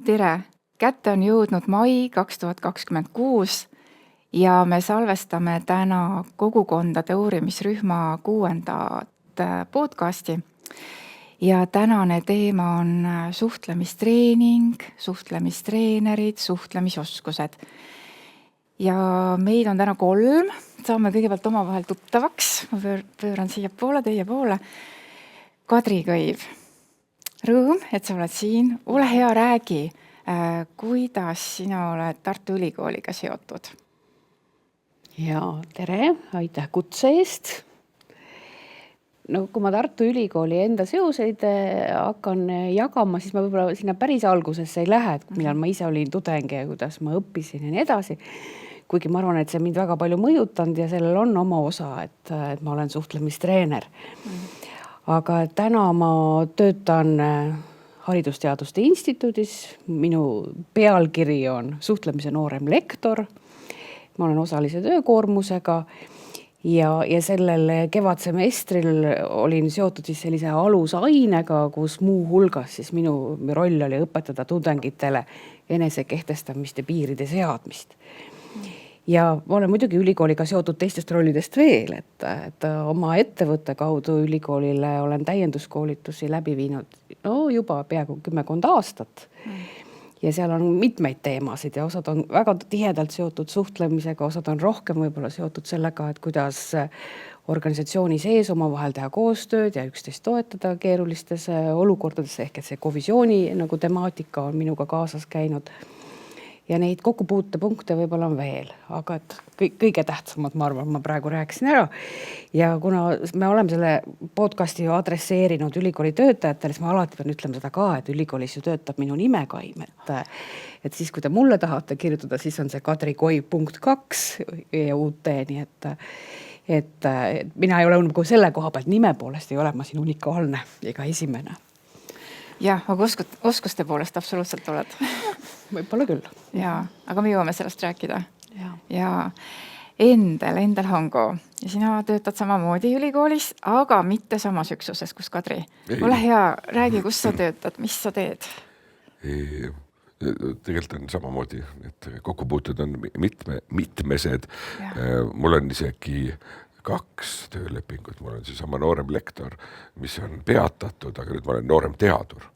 Tere! Kätte on jõudnud mai 2026 ja me salvestame täna kogukondade uurimisrühma 6. podcasti. Ja tänane teema on suhtlemistreening, suhtlemistreenerid, suhtlemisoskused. Ja meid on täna 3, saame kõigepealt omavahel tuttavaks. Ma pööran siia poole, teie poole. Kadri Kõiv. Rõõm, et sa oled siin. Ole hea, räägi, kuidas sina oled Tartu Ülikooliga seotud? Ja tere, aitäh kutse eest. No, kui ma Tartu Ülikooli enda seoseid hakkan jagama, siis ma võib-olla sinna päris algusesse ei lähe, et millal ma ise olin tudeng ja kuidas ma õppisin ja nii edasi. Kuigi ma arvan, et see mind väga palju mõjutanud ja sellel on oma osa, et ma olen suhtlemistreener. Aga täna ma töötan Haridusteaduste Instituudis. Minu pealkiri on suhtlemise noorem lektor. Ma olen osalise töökoormusega ja sellel kevadsemestril olin seotud siis sellise alusainega, kus muu hulgas siis minu roll oli õpetada tudengitele enesekehtestamist ja piiride seadmist. Ja ma olen muidugi ülikooliga seotud teistest rollidest veel, et oma ettevõtte kaudu ülikoolile olen täienduskoolitusi läbi viinud juba peaaegu 10 aastat. Ja seal on mitmeid teemasid ja osad on väga tihedalt seotud suhtlemisega, osad on rohkem võib-olla seotud sellega, et kuidas organisatsiooni sees omavahel teha koostööd ja üksteist toetada keerulistes olukordades, ehk et see kovisiooni nagu temaatika on minuga kaasas käinud. Ja neid kokkupuutepunkte võib-olla on veel, aga et kõige tähtsamad, ma arvan, ma praegu rääkisin ära. Ja kuna me oleme selle podcasti ju adresseerinud ülikooli töötajatele, siis ma alati pean ütlema seda ka, et ülikoolis ju töötab minu nimekaim. Et siis, kui te mulle tahate kirjutada, siis on see kadrikoiv.2 ja UT, nii et mina ei ole nagu selle koha pealt nime poolest ei ole ma siin unikaalne ega esimene. Jah, aga oskuste poolest absoluutselt oled. Võib-olla küll. Ja, aga me jõuame sellest rääkida. Ja Endel Hango. Ja sina töötad samamoodi ülikoolis, aga mitte samas üksuses, kus Kadri. Ole hea, räägi, kus sa töötad, mis sa teed? Tegelikult on samamoodi, et kokkupuutud on mitmesed. Mul on isegi 2 töölepingut. Mul on siis sama noorem lektor, mis on peatatud, aga nüüd ma olen noorem teadur.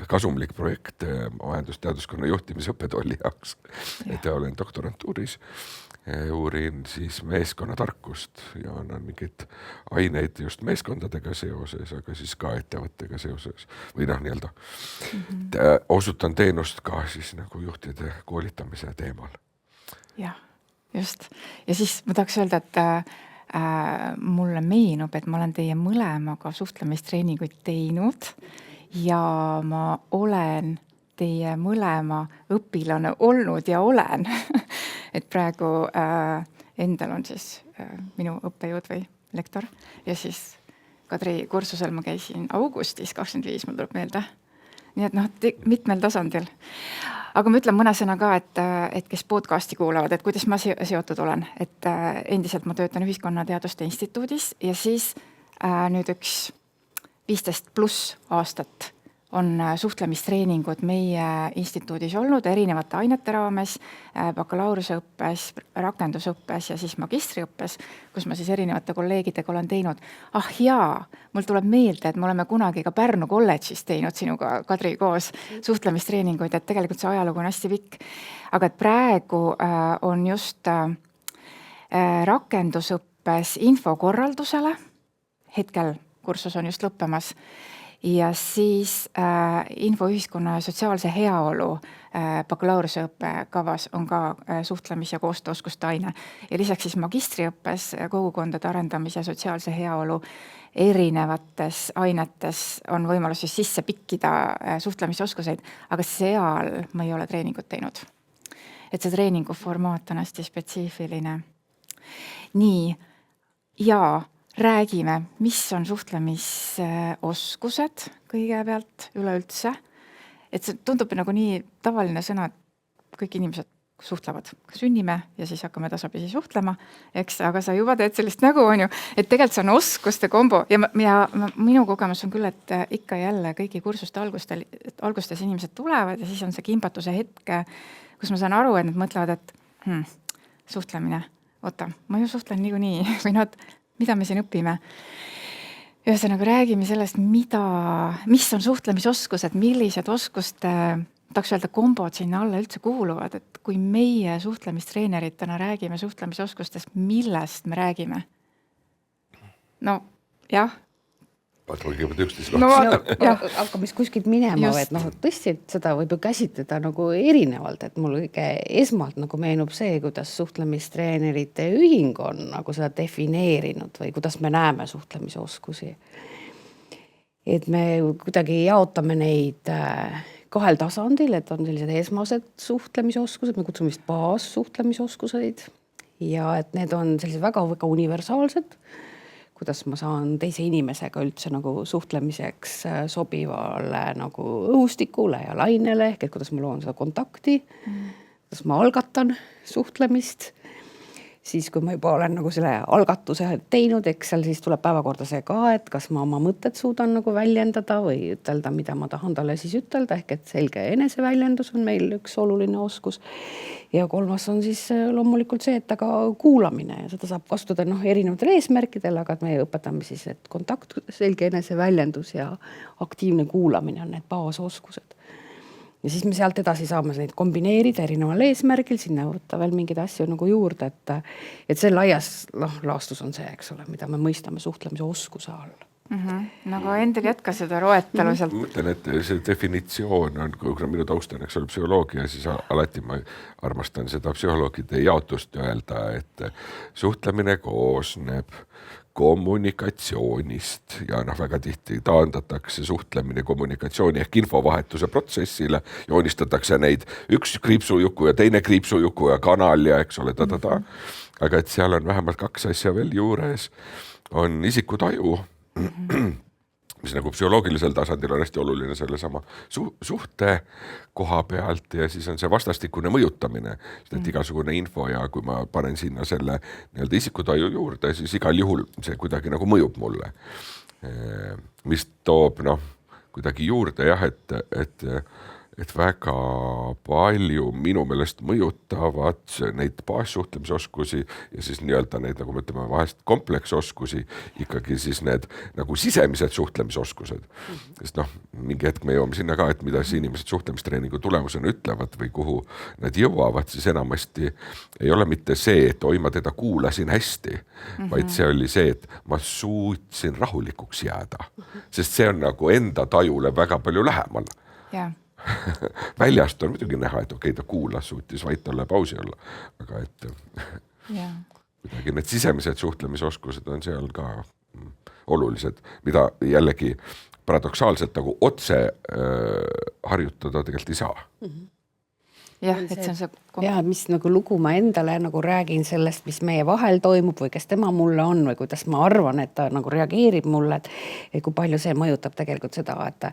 Kasumlik projekt majandusteaduskonna juhtimisõppetolli jaoks. Et olen doktorantuuris, uurin siis meeskonnatarkust ja annan mingeid aineid just meeskondadega seoses, aga siis ka ettevõttega seoses. Või nii-öelda osutan teenust ka siis nagu juhtide koolitamise teemal. Jah, just. Ja siis ma tahaks öelda, et mulle meenub, et ma olen teie mõlemaga suhtlemistreeninguid teinud ja ma olen teie mõlema õpilane olnud ja olen. Et praegu Endel on siis minu õppejõud või lektor ja siis Kadri kursusel ma käisin augustis 25, mul tuleb meelde. Nii et mitmel tasandil. Aga ma ütlen mõne sõna ka, et kes podcasti kuulavad, et kuidas ma seotud olen. Et endiselt ma töötan Ühiskonnateaduste Instituudis ja siis nüüd üks 15+ aastat on suhtlemistreeningud meie instituudis olnud erinevate ainete raames, bakalaureusõppes, rakendusõppes ja siis magistriõppes, kus ma siis erinevate kolleegidega olen teinud. Mul tuleb meelde, et me oleme kunagi ka Pärnu kolledžis teinud sinuga, Kadri, koos suhtlemistreeninguid, et tegelikult see ajalugu on hästi pikk. Aga et praegu on just rakendusõppes infokorraldusele, hetkel kursus on just lõppemas, ja siis infoühiskonna ja sotsiaalse heaolu bakalaureusõppe kavas on ka suhtlemis- ja koostööoskuste aine. Ja lisaks siis magistriõppes kogukondade arendamise ja sotsiaalse heaolu erinevates ainetes on võimalus siis sisse pikkida suhtlemisoskuseid, aga seal ma ei ole treeningut teinud. Et see treeningu formaat on hästi spetsiifiline. Nii, ja räägime, mis on suhtlemisoskused kõigepealt üleüldse. Et see tundub nagu nii tavaline sõna, et kõik inimesed, suhtlevad, sünnime ja siis hakkame tasapisi suhtlema, eks, aga sa juba teed sellist nägu, on ju, et tegelikult see on oskuste kombo ja minu kogemus on küll, et ikka jälle kõigi kursuste algustes inimesed tulevad ja siis on see kimbatuse hetk, kus ma saan aru, et nad mõtlevad, et suhtlemine, oota, ma ju suhtlen niikuinii või mida me siin õpime. Ühesõnaga räägime sellest, mis on suhtlemisoskused, millised oskuste, tahaks öelda, kombod sinna alla üldse kuuluvad, et kui meie suhtlemistreeneritena räägime suhtlemisoskustest, millest me räägime? No jah. Kõigepealt üksteist aga mis kuskilt minema, et tõesti, et seda võib ju käsitleda nagu erinevalt, et mul kõige esmalt nagu meenub see, kuidas suhtlemistreenerite ühing on nagu seda defineerinud või kuidas me näeme suhtlemisoskusi. Et me kuidagi jaotame neid kahel tasandil, et on sellised esmased suhtlemisoskused, me kutsume vist baassuhtlemisoskuseid ja et need on sellised väga-väga universaalsed, kuidas ma saan teise inimesega üldse nagu suhtlemiseks sobivale nagu õhustikule ja lainele, ehk et kuidas ma loon seda kontakti, kuidas ma algatan suhtlemist. Siis kui ma juba olen nagu selle algatuse teinud, eks seal siis tuleb päevakorda see ka, et kas ma oma mõtted suudan nagu väljendada või ütelda, mida ma tahan talle siis ütelda, ehk et selge eneseväljendus on meil üks oluline oskus. Ja kolmas on siis loomulikult see, et aga kuulamine ja seda saab kasutada erinevatel eesmärkidel, aga me õpetame siis, et kontakt, selge eneseväljendus ja aktiivne kuulamine on need baasoskused. Ja siis me sealt edasi saame neid kombineerida erineval eesmärgil, sinna võtta veel mingeid asju nagu juurde, et see laias laastus on see, eks ole, mida me mõistame suhtlemise oskuse all. Nagu Endel jätka seda roetelu sealt. Mõtlen, et see definitsioon on, kui minu taustan, eks ole, psühholoogia, siis alati ma armastan seda psühholoogide jaotust öelda, et suhtlemine koosneb kommunikatsioonist ja väga tihti taandatakse suhtlemine kommunikatsiooni ehk infovahetuse protsessile, joonistatakse neid üks kriipsujuku ja teine kriipsujuku ja kanal ja eks ole, aga et seal on vähemalt kaks asja veel juures, on isikutaju, mis nagu psühholoogilisel tasandil on hästi oluline selle sama suhte koha pealt ja siis on see vastastikune mõjutamine, et igasugune info ja kui ma panen sinna selle nii-öelda isikutaju juurde, siis igal juhul see kuidagi nagu mõjub mulle, mis toob kuidagi juurde jah, et väga palju minu meelest mõjutavad neid baassuhtlemisoskusi ja siis nii-öelda neid, nagu me ütleme, vahest kompleksoskusi, ikkagi siis need nagu sisemised suhtlemisoskused. Sest mingi hetk me jõuame sinna ka, et mida siis inimesed suhtlemistreeningu tulemusena ütlevad või kuhu nad jõuavad, siis enamasti ei ole mitte see, et oi, ma teda kuulasin hästi, vaid see oli see, et ma suutsin rahulikuks jääda, sest see on nagu enda tajule väga palju lähemal. Jah. Väljast on muidugi näha, et okei, ta kuulas, suutis vait olla ja pausi olla, aga et kuidagi need sisemised suhtlemisoskused on seal ka olulised, mida jällegi paradoksaalselt nagu otse harjutada tegelikult ei saa. Jah, et see on see... Ja, mis nagu lugu ma endale nagu räägin sellest, mis meie vahel toimub või kes tema mulle on või kuidas ma arvan, et ta nagu reageerib mulle, et kui palju see mõjutab tegelikult seda, et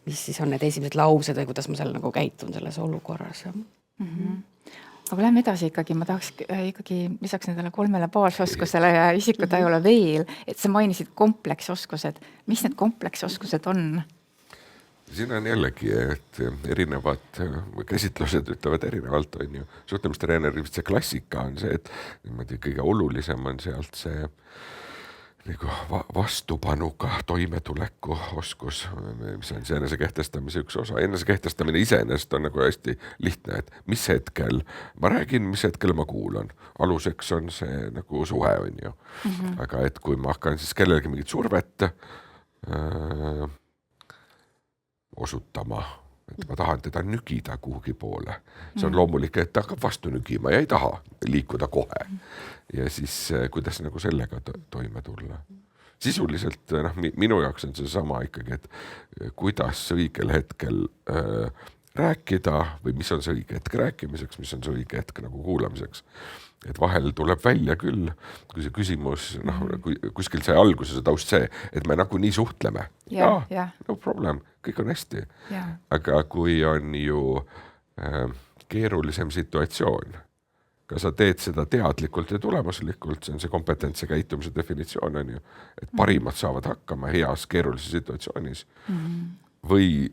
mis siis on need esimesed laused või kuidas ma seal nagu käitun selles olukorras. Aga lähme edasi ikkagi, ma tahaks ikkagi lisaks nendele 3 baasoskusele ja isikutajule veel, et sa mainisid kompleksoskused. Mis need kompleksoskused on? Siin on jällegi, et erinevad käsitlused ütlevad erinevalt, on ju. Suhtlemistreeneri vist see klassika on see, et kõige olulisem on sealt see nagu vastupanuga toimetuleku oskus, mis on see enesekehtestamise üks osa. Enesekehtestamine iseenesest on nagu hästi lihtne, et mis hetkel ma räägin, mis hetkel ma kuulan. Aluseks on see nagu suhe, on ju. Aga et kui ma hakkan siis kellelegi mingit survet osutama, et ma tahan teda nügida kuhugi poole. See on loomulik, et ta hakkab vastu nügima ja ei taha liikuda kohe. Ja siis kuidas nagu sellega toime tulla. Sisuliselt minu jaoks on see sama ikkagi, et kuidas õigel hetkel rääkida või mis on see õige hetk rääkimiseks, mis on see õige hetk nagu kuulamiseks. Et vahel tuleb välja küll, kui see küsimus, kuskil sai alguse see taust see, et me nagu nii suhtleme. No problem, kõik on hästi. Aga kui on ju keerulisem situatsioon, kas sa teed seda teadlikult ja tulemuslikult, see on see kompetentse käitumise definitsioon on ju, et parimad saavad hakkama heas keerulises situatsioonis või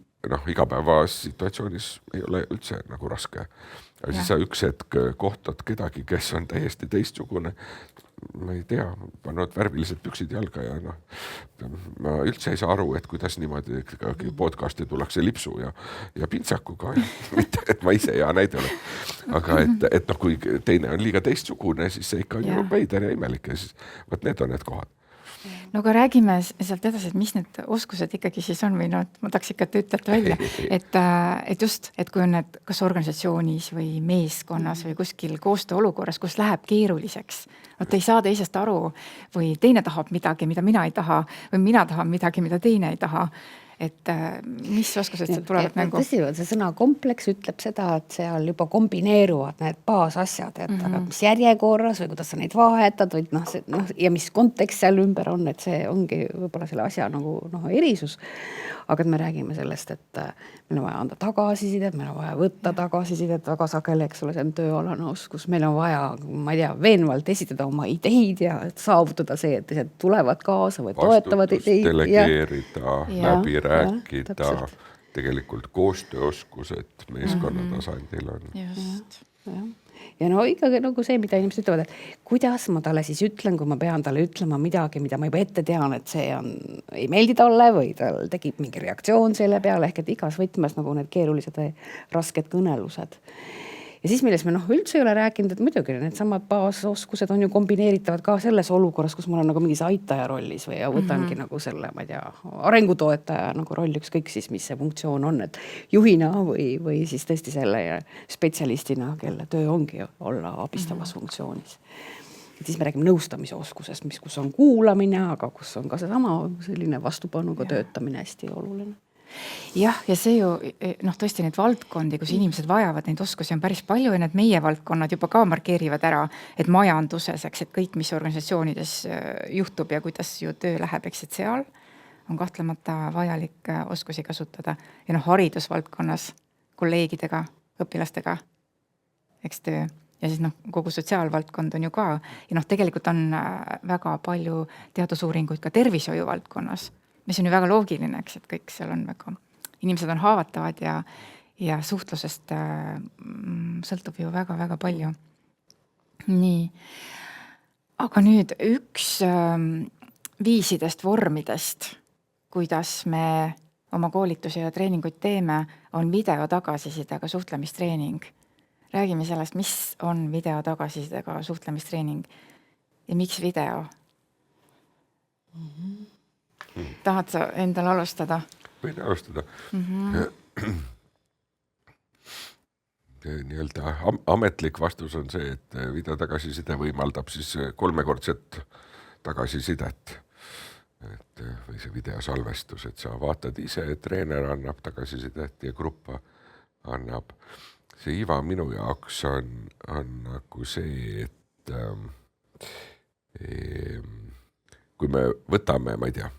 igapäevas situatsioonis ei ole üldse nagu raske. Ja siis sa üks hetk kohtad kedagi, kes on täiesti teistsugune, ma ei tea, pannud värvilised püksid jalga ja ma üldse ei saa aru, et kuidas niimoodi podcasti tullakse lipsu ja pintsakuga. Mitte, et ma ise hea näide olen. Aga et kui teine on liiga teistsugune, siis see ikka on ju veider ja imelik ja siis need on need kohad. No aga räägime sealt edasi, et mis need oskused ikkagi siis on või ma tahaks ikka, et te ütlete välja, et just, et kui on need kas organisatsioonis või meeskonnas või kuskil koostööolukorras, kus läheb keeruliseks, ei saa teisest aru või teine tahab midagi, mida mina ei taha või mina tahan midagi, mida teine ei taha. Et mis oskused sealt tulevad mängu? Tõsi, see sõna kompleks ütleb seda, et seal juba kombineeruvad need baasasjad, et aga mis järjekorras või kuidas sa neid vahetad või ja mis kontekst seal ümber on, et see ongi võib-olla selle asja nagu erisus. Aga me räägime sellest, et meil on vaja anda tagasisidet, meil on vaja võtta tagasisidet väga sageli, eks ole, see on tööalane oskus, meil on vaja, ma ei tea, veenvalt esitada oma ideid ja saavutada see, et teised tulevad kaasa või toetavad ideid. Delegeerida, läbi rääkida, tegelikult koostööoskused meeskonna tasandil on. Just. Ja ikkagi nagu see, mida inimesed ütlevad, et kuidas ma talle siis ütlen, kui ma pean talle ütlema midagi, mida ma juba ette tean, et see ei meeldi talle või tal tegib mingi reaktsioon selle peale, ehk et igas võtmes nagu need keerulised või rasked kõnelused. Ja siis, milles me üldse ei ole rääkinud, et muidugi need samad baasoskused on ju kombineeritavad ka selles olukorras, kus ma olen nagu mingis aitaja rollis või võtangi nagu selle, ma ei tea, arengutoetaja nagu roll, ükskõik siis, mis see funktsioon on, et juhina või siis tõesti selle spetsialistina, kelle töö ongi olla abistavas funktsioonis. Et siis me räägime nõustamise oskusest, kus on kuulamine, aga kus on ka seesama selline vastupanuga töötamine hästi oluline. Jah, ja see ju, tõesti neid valdkondi, kus inimesed vajavad neid oskusi on päris palju ja need meie valdkonnad juba ka markeerivad ära, et majanduses, eks, et kõik, mis organisatsioonides juhtub ja kuidas ju töö läheb, eks, et seal on kahtlemata vajalik oskusi kasutada. Ja haridusvaldkonnas kolleegidega, õpilastega, eks töö. Ja siis kogu sotsiaalvaldkond on ju ka. Ja tegelikult on väga palju teadusuuringuid ka tervishoiu valdkonnas, mis on ju väga loogiline, eks, et kõik seal on väga, inimesed on haavatavad ja suhtlusest sõltub ju väga-väga palju. Nii. Aga nüüd üks viisidest vormidest, kuidas me oma koolitusi ja treeninguid teeme, on video tagasisidega suhtlemistreening. Räägime sellest, mis on video tagasisidega suhtlemistreening ja miks video? Tahad sa endal alustada? Võin alustada. Nii-öelda ametlik vastus on see, et video tagasiside võimaldab siis 3-kordset tagasisidet. Või see videosalvestus, et sa vaatad ise, treener annab tagasisidet ja gruppa annab. See iva minu jaoks on nagu see, et kui me võtame, ma ei tea,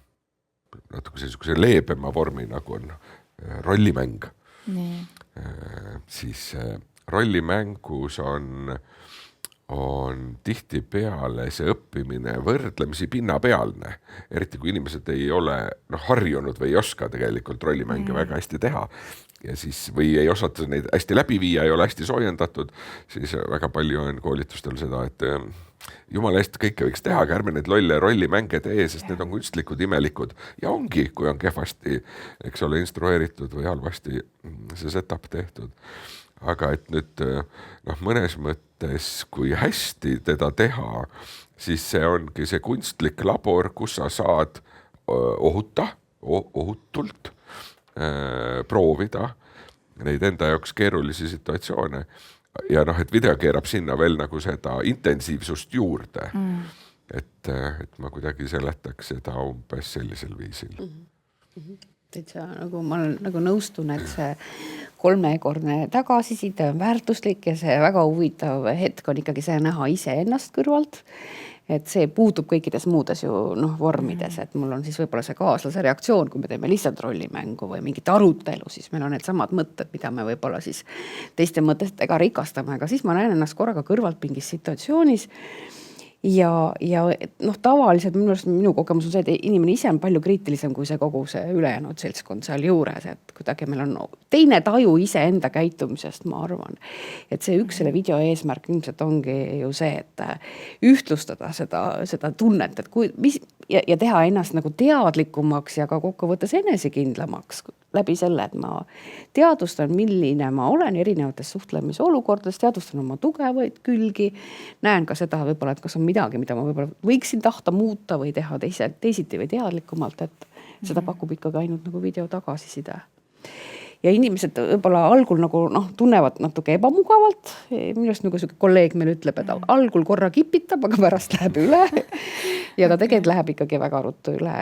natuke sellise leebema vormi, nagu on rollimäng. Siis rollimängus on tihti peale see õppimine võrdlemisi pinnapealne, eriti kui inimesed ei ole harjunud või ei oska tegelikult rollimänge väga hästi teha ja siis, või ei osata neid hästi läbi viia, ei ole hästi soojendatud, siis väga palju on koolitustel seda, et jumala eest kõike võiks teha, aga ärme need lolle rollimänge tee, sest need on kunstlikud, imelikud ja ongi, kui on kehvasti, eks ole, instrueeritud või halvasti see setup tehtud. Aga et nüüd mõnes mõttes, kui hästi teda teha, siis see ongi see kunstlik labor, kus sa saad ohutult proovida neid enda jaoks keerulisi situatsioone ja et video keerab sinna veel nagu seda intensiivsust juurde. Et ma kuidagi seletaks seda umbes sellisel viisil. Täitsa ma nagu nõustun, et see 3-kordne tagasiside on väärtuslik ja see väga huvitav hetk on ikkagi see näha ise ennast kõrvalt. et see puutub kõikides muudes ju vormides, et mul on siis võib-olla see kaaslase reaktsioon, kui me teeme lihtsalt rollimängu või mingit arutelu, siis meil on need samad mõtted, mida me võib-olla siis teiste mõtetega rikastame, aga siis ma näen ennast korraga kõrvalt mingis situatsioonis ja tavaliselt minu kogemus on see, et inimene ise on palju kriitilisem kui see kogu see ülejäänud seltskond seal juures, et kuidagi meil on teine taju iseenda käitumisest, ma arvan. Et see üks selle video eesmärk ilmselt ongi ju see, et ühtlustada seda tunnet, et ja teha ennast nagu teadlikumaks ja ka kokkuvõttes enesekindlamaks läbi selle, et ma teadvustan, milline ma olen erinevates suhtlemisolukordades, teadvustan oma tugevaid külgi, näen ka seda võib-olla, et kas on midagi, mida ma võib-olla võiksin tahta muuta või teha teisiti või teadlikumalt, et seda pakub ikkagi ainult nagu video tagasiside. Ja inimesed võib-olla algul nagu tunnevad natuke ebamugavalt. Minu arust nagu kolleeg meil ütleb, et algul korra kipitab, aga pärast läheb üle. Ja ta tegelikult läheb ikkagi väga ruttu üle.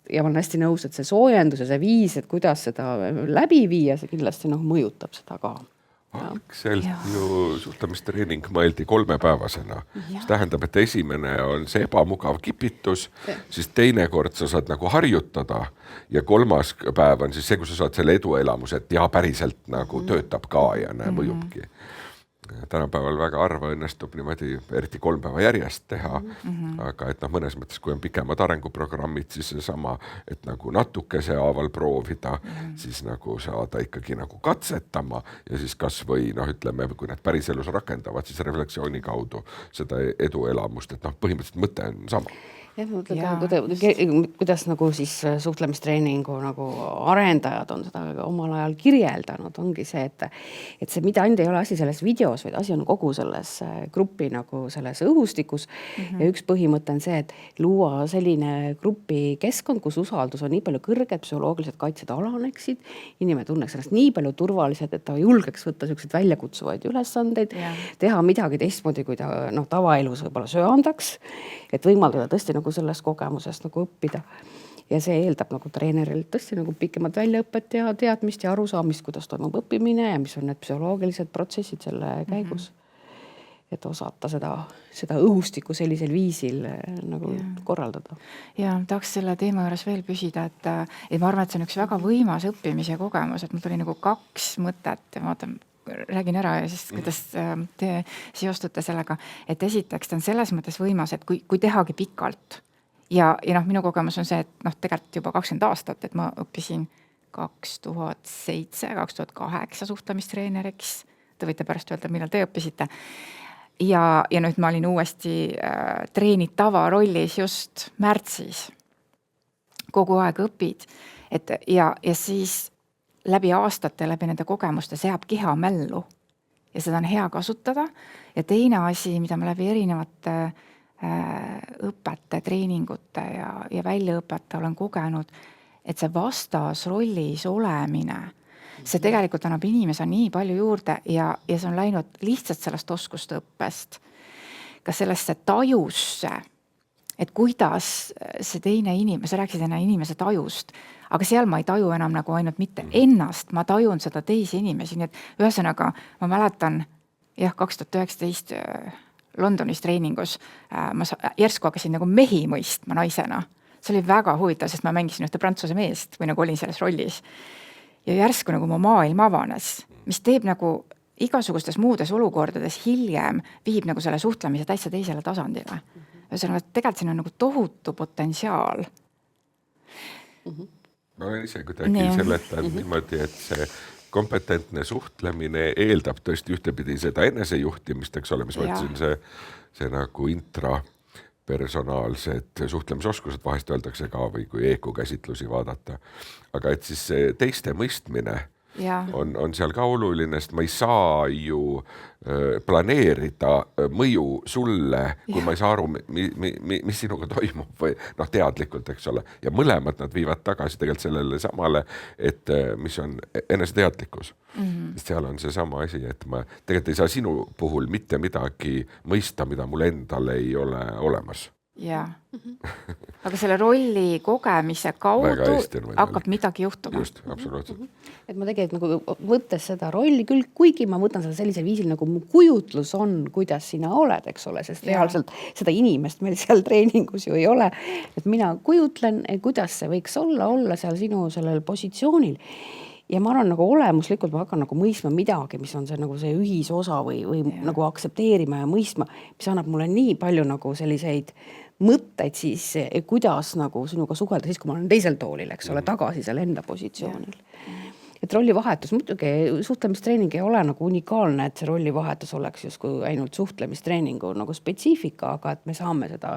Ja ma olen hästi nõus, et see soojendus ja see viis, et kuidas seda läbi viia, see kindlasti mõjutab seda ka. Algselt ju suhtlemistreening mõeldi 3-päevasena. See tähendab, et esimene on see ebamugav kipitus, siis teine kord sa saad nagu harjutada ja 3. päev on siis see, kus sa saad selle eduelamuse, et päriselt nagu töötab ka ja mõjubki. Tänapäeval väga harva õnnestub niimoodi eriti 3 päeva järjest teha, aga et mõnes mõttes, kui on pikemad arenguprogrammid, siis seesama, et nagu natukese haaval proovida, siis nagu saada ikkagi nagu katsetama ja siis kas või ütleme, kui need päriselus rakendavad, siis refleksiooni kaudu seda eduelamust, et põhimõtteliselt mõte on sama. Kuidas nagu siis suhtlemistreeningu nagu arendajad on seda omal ajal kirjeldanud, ongi see, et see mida ainult ei ole asi selles videos, vaid asi on kogu selles grupi nagu selles õhustikus. Ja üks põhimõte on see, et luua selline grupi keskkond, kus usaldus on nii palju kõrged, psühholoogilised kaitsed alaneksid, inimene tunneks ennast nii palju turvaliselt, et ta julgeks võtta selliseid väljakutsuvaid ülesandeid, teha midagi teistmoodi, kui ta tavaelus võib-olla söandaks, et võimaldada tõesti nagu sellest kogemusest nagu õppida. Ja see eeldab nagu treenerilt tõesti nagu pikemat väljaõpet ja teadmist ja arusaamist, kuidas toimub õppimine ja mis on need psühholoogilised protsessid selle käigus. Et osata seda õhustikku sellisel viisil nagu korraldada. Ja tahaks selle teema juures veel püsida, et ma arvan, et see on üks väga võimas õppimise kogemus, et mul tuli nagu 2 mõtet ja ma räägin ära ja siis kuidas te seostute sellega, et esiteks ta on selles mõttes võimas, et kui tehagi pikalt ja minu kogemus on see, et tegelikult juba 20 aastat, et ma õppisin 2007-2008 suhtlemistreeneriks, te võite pärast öelda, millal te õppisite ja nüüd ma olin uuesti treenitava rollis just märtsis, kogu aeg õpid ja siis läbi aastate, läbi nende kogemuste, see jääb keha mällu ja seda on hea kasutada. Ja teine asi, mida ma läbi erinevate õpete, treeningute ja väljaõpete olen kogenud, et see vastasrollis olemine, see tegelikult annab inimese nii palju juurde ja see on läinud lihtsalt sellest oskuste õppest, ka sellesse tajusse, et kuidas see teine inimene, sa rääkisid enne inimese tajust, aga seal ma ei taju enam nagu ainult mitte ennast, ma tajun seda teisi inimesi, nii et ühesõnaga ma mäletan 2019 Londonis treeningus, ma järsku hakkasin nagu mehi mõistma naisena. See oli väga huvitav, sest ma mängisin ühte prantsuse meest või nagu olin selles rollis. Ja järsku nagu mu maailm avanes, mis teeb nagu igasugustes muudes olukordades hiljem viib nagu selle suhtlemise täitsa teisele tasandile. Ühesõnaga, tegelikult siin on nagu tohutu potentsiaal. Ma olen ise kuidagi seletanud niimoodi, et see kompetentne suhtlemine eeldab tõesti ühtepidi seda enesejuhtimist, eks ole, mis ma ütlesin, see nagu intrapersonaalsed suhtlemisoskused vahest öeldakse ka või kui EQ käsitlusi vaadata. Aga et siis teiste mõistmine on seal ka oluline, sest ma ei saa ju planeerida mõju sulle, kui ma ei saa aru, mis sinuga toimub või teadlikult, eks ole. Ja mõlemad nad viivad tagasi tegelikult sellele samale, et mis on eneseteadlikkus. Sest seal on see sama asi, et ma tegelikult ei saa sinu puhul mitte midagi mõista, mida mul endal ei ole olemas. jaa. Aga selle rolli kogemise Väga kaudu hästi on võimalik. hakkab midagi juhtuma. Just, absoluutselt. et ma tegelikult nagu võttes seda rolli küll, kuigi ma võtan seda sellisel viisil, nagu mu kujutlus on, kuidas sina oled, eks ole, sest reaalselt seda inimest meil seal treeningus ju ei ole. Et mina kujutlen, kuidas see võiks olla seal sinu sellel positsioonil. Ja ma arvan, nagu olemuslikult ma hakkan nagu mõistma midagi, mis on see nagu see ühisosa või nagu aktsepteerima ja mõistma, mis annab mulle nii palju nagu selliseid mõtteid siis, kuidas nagu sinuga suhelda siis, kui ma olen teisel toolil, eks ole, tagasi seal enda positsioonil. Et rollivahetus, muidugi suhtlemistreening ei ole nagu unikaalne, et see rollivahetus oleks justkui ainult suhtlemistreeningu nagu spetsiifika, aga et me saame seda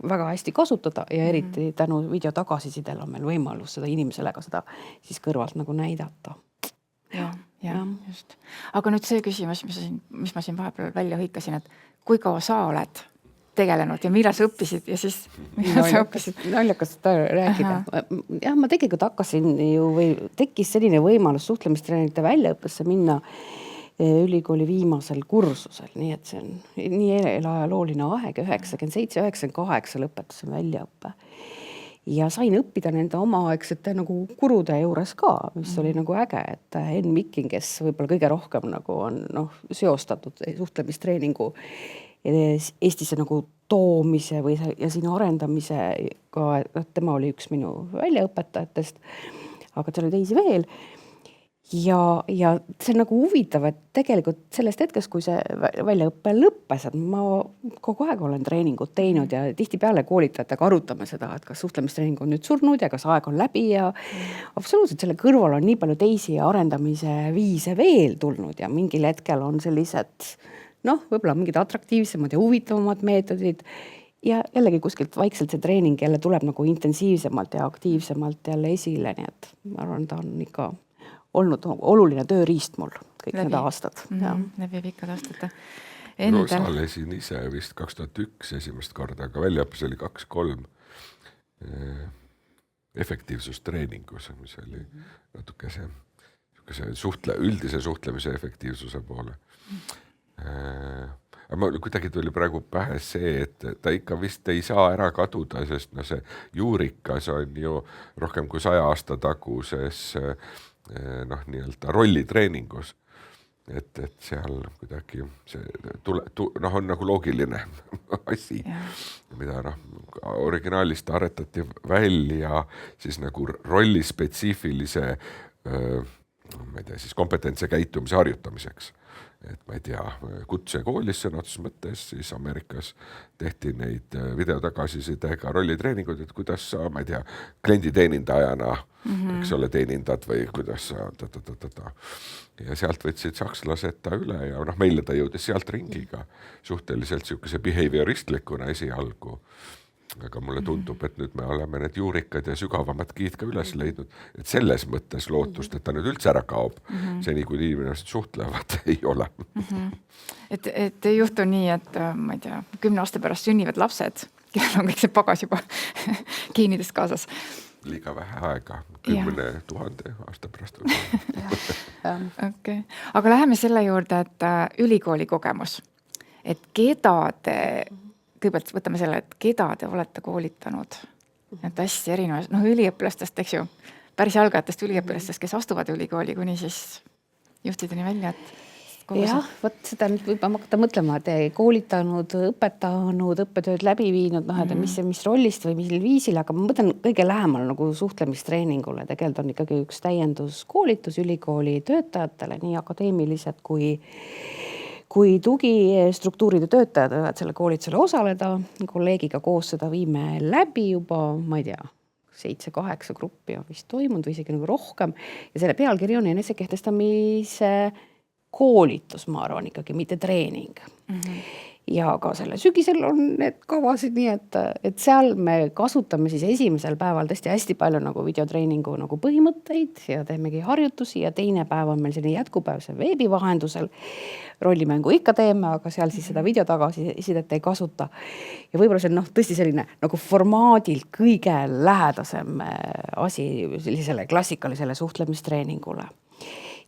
väga hästi kasutada ja eriti tänu video tagasisidel on meil võimalus seda inimesele ka seda siis kõrvalt nagu näidata. Ja, just. Aga nüüd see küsimus, mis ma siin vahepeal välja hõikasin, et kui kaua sa oled tegelenud ja millal sa õppisid ja siis millal sa õppisid? Naljakas seda rääkida. Jah, ma tegelikult hakkasin ju või tekkis selline võimalus suhtlemistreenerite väljaõppesse minna ülikooli viimasel kursusel, nii et see on nii ajalooline aeg, 97-98 lõpetasin väljaõppe. Ja sain õppida nende omaaegsete nagu kurude juures ka, mis oli nagu äge, et Enn Mikking, kes võib-olla kõige rohkem nagu on seostatud suhtlemistreeningu Eestisse nagu toomise või ja siin arendamise ka, tema oli üks minu väljaõpetajatest, aga seal oli teisi veel. Ja see on nagu huvitav, et tegelikult sellest hetkest, kui see väljaõppe lõppes, et ma kogu aeg olen treeningut teinud ja tihtipeale koolitajatega arutame seda, et kas suhtlemistreening on nüüd surnud ja kas aeg on läbi ja absoluutselt selle kõrval on nii palju teisi arendamise viise veel tulnud ja mingil hetkel on sellised võib-olla mingid atraktiivsemad ja huvitavamad meetodid ja jällegi kuskilt vaikselt see treening jälle tuleb nagu intensiivsemalt ja aktiivsemalt jälle esile, nii et ma arvan, ta on ikka olnud oluline tööriist mul kõik need aastad. Läbi pikkad aastad. Osalesin ise vist 2001 esimest korda, aga väljaõppes oli 2-3 efektiivsustreeningus, mis oli natuke see üldise suhtlemise efektiivsuse poole. Aga kuidagi tuli praegu pähe see, et ta ikka vist ei saa ära kaduda, sest see juurikas on ju rohkem kui 100 aasta taguses nii-öelda rollitreeningus. Et seal kuidagi see on nagu loogiline asi, mida originaalist aretati välja siis nagu rollispetsiifilise ma ei tea, siis kompetentse käitumise harjutamiseks. Et ma ei tea, kutsekoolis sõna otseses mõttes, siis Ameerikas tehti neid videotagasisidega rollitreeningud, et kuidas sa, ma ei tea, klienditeenindajana, eks ole, teenindad või kuidas sa Ja sealt võtsid sakslased ta üle ja meile ta jõudis sealt ringiga suhteliselt siukese behavioristlikuna esialgu. Aga mulle tundub, et nüüd me oleme need juurikad ja sügavamad kiid ka üles leidnud, et selles mõttes lootust, et ta nüüd üldse ära kaob, seni kui inimesed suhtlevad, ei ole. Et ei juhtu nii, et ma ei tea, 10 aasta pärast sünnivad lapsed, kellel on kõik see pagas juba geenidest kaasas. Liiga vähe aega, 10 000 aasta pärast. Okay. Aga läheme selle juurde, et ülikooli kogemus, et keda te kõigepealt võtame selle, et keda te olete koolitanud. Et hästi erinevas, üliõpilastest, eks ju, päris algajatest üliõpilastest, kes astuvad ülikooli kuni siis juhtideni välja. Jah, võt seda nüüd võib hakata mõtlema, et koolitanud, õpetanud, õppetööd läbi viinud, mis rollist või mis viisil, aga ma mõtlen kõige lähemal nagu suhtlemistreeningule. Tegelikult on ikkagi üks täienduskoolitus ülikooli töötajatele, nii akadeemilised kui tugistruktuuride töötajad võivad selle koolitusele osaleda, kolleegiga koos seda viime läbi juba, ma ei tea, 7-8 gruppi on vist toimunud või isegi nagu rohkem ja selle pealkiri on enesekehtestamise koolitus, ma arvan ikkagi, mitte treening. Ja ka selle sügisel on need kavasid nii, et seal me kasutame siis esimesel päeval tõesti hästi palju nagu videotreeningu nagu põhimõtteid ja teemegi harjutusi ja teine päev on meil selline jätkupäev see veebi vahendusel. Rollimängu ikka teeme, aga seal siis seda video tagasisidet ei kasuta. Ja võib-olla see on tõesti selline nagu formaadilt kõige lähedasem asi sellisele klassikalisele suhtlemistreeningule.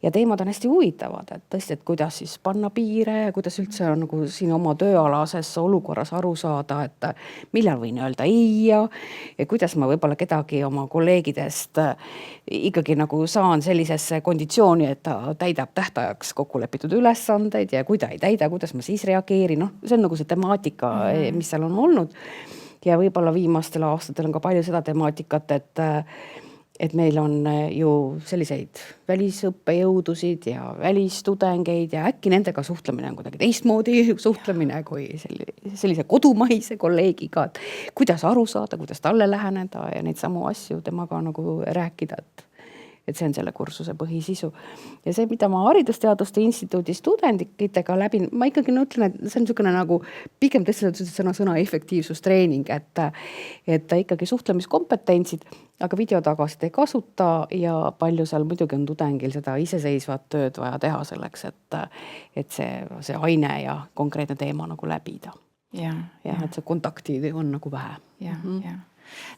ja teemad on hästi huvitavad, et tõesti, et kuidas siis panna piire ja kuidas üldse on nagu siin oma tööalases olukorras aru saada, et millal võin öelda ei ja kuidas ma võib-olla kedagi oma kolleegidest ikkagi nagu saan sellisesse konditsiooni, et ta täidab tähtajaks kokku lepitud ülesandeid ja kui ta ei täida, kuidas ma siis reageerin. Noh, see on nagu see temaatika, mis seal on olnud. Ja võib-olla viimastel aastatel on ka palju seda temaatikat, et meil on ju selliseid välisõppejõudusid ja välistudengeid ja äkki nendega suhtlemine on kuidagi teistmoodi suhtlemine kui sellise kodumaise kolleegiga, et kuidas aru saada, kuidas talle läheneda ja neid samu asju temaga nagu rääkida, et see on selle kursuse põhisisu. Ja see, mida ma Haridusteaduste Instituudis tudengitega läbin, ma ikkagi ütlen, et see on niisugune nagu pigem tõesti sõna efektiivsustreening, et ikkagi suhtlemiskompetentsid, aga videotagasid ei kasuta ja palju seal muidugi on tudengil seda iseseisvat tööd vaja teha selleks, et see aine ja konkreetne teema nagu läbida. Ja et see kontakti on nagu vähe. Ja.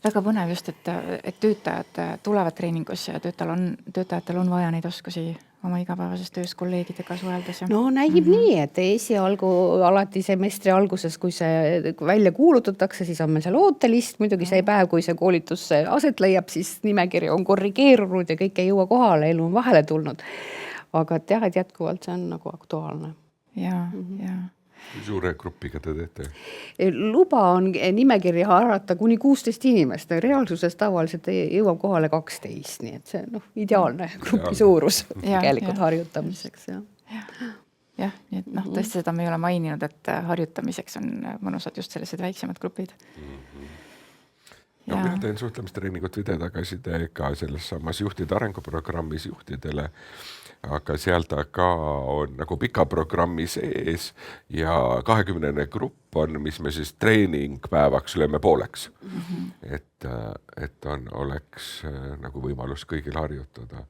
Väga põnev just, et töötajad tulevad treeningusse ja töötajatel on vaja neid oskusi oma igapäevases töös kolleegidega suheldes. No näib nii, et esialgu alati semestri alguses, kui see välja kuulutatakse, siis on meil seal ootelist. Muidugi see päev, kui see koolitus aset leiab, siis nimekiri on korrigeerunud ja kõik ei jõua kohale, elu on vahele tulnud. Aga et jah, et jätkuvalt see on nagu aktuaalne. Ja. Kui suure grupiga te teete? Luba on nimekirja harata kuni 16 inimest. Reaalsuses tavaliselt jõuab kohale 12, nii et see ideaalne grupi suurus tegelikult harjutamiseks. Jah, nii et tõesti seda me ei ole maininud, et harjutamiseks on mõnusad just sellised väiksemad grupid. Mina teen suhtlemistreeningut videotagasitega selles samas juhtide arenguprogrammis juhtidele, aga seal ta ka on nagu pika programmi sees ja 20 grupp on, mis me siis treeningpäevaks lööme pooleks. Et oleks nagu võimalus kõigil harjutada.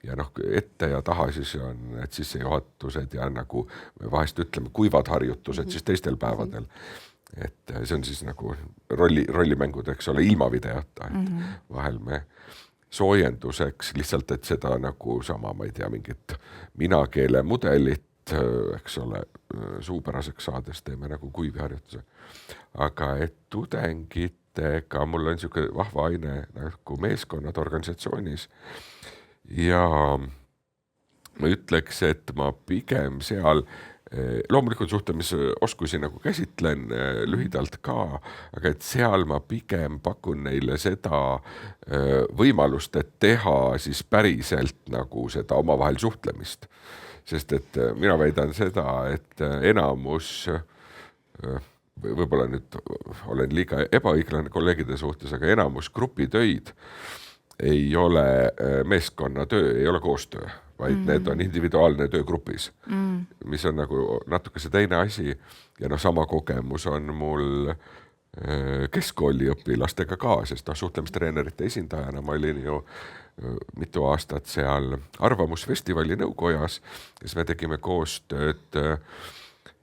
Ja ette ja taha siis on, et sissejuhatused ja nagu me vahest ütleme kuivad harjutused siis teistel päevadel. Et see on siis nagu rollimängud, eks ole, ilma videota, et vahel me soojenduseks lihtsalt, et seda nagu sama, ma ei tea, mingit minakeele mudelit, eks ole, suupäraseks saades teeme nagu kuivi harjutuse. Aga et tudengitega mul on niisugune vahva aine nagu meeskonnad organisatsioonis ja ma ütleks, et ma pigem seal loomulikult suhtlemisoskusi nagu käsitlen lühidalt ka, aga et seal ma pigem pakun neile seda võimalust, et teha siis päriselt nagu seda omavahel suhtlemist. Sest et mina väidan seda, et enamus, võib-olla nüüd olen liiga ebaõiglane kolleegide suhtes, aga enamus grupitöid ei ole meeskonnatöö, ei ole koostöö, vaid need on individuaalne töö grupis, mis on nagu natukese teine asi. Ja sama kogemus on mul keskkooli õpilastega ka, sest suhtlemistreenerite esindajana ma olin ju mitu aastat seal Arvamusfestivali nõukojas, kes me tegime koostööd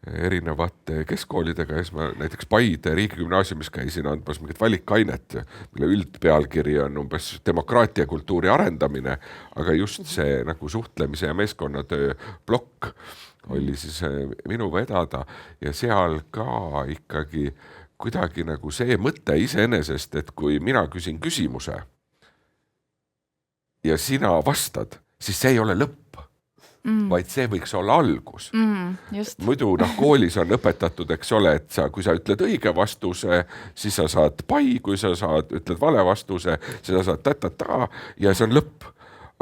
erinevate keskkoolidega, ja siis ma näiteks Paide riigigümnaasiumis käisin andmas mingit valikainet, mille üldpealkiri on umbes demokraatia kultuuri arendamine, aga just see nagu suhtlemise ja meeskonnatöö plokk oli siis minu vedada ja seal ka ikkagi kuidagi nagu see mõte iseenesest, et kui mina küsin küsimuse ja sina vastad, siis see ei ole lõpp. Vaid see võiks olla algus. Just. Muidu koolis on õpetatud, eks ole, et kui sa ütled õige vastuse, siis sa saad pai, kui sa ütled vale vastuse, siis sa saad ta ja see on lõpp.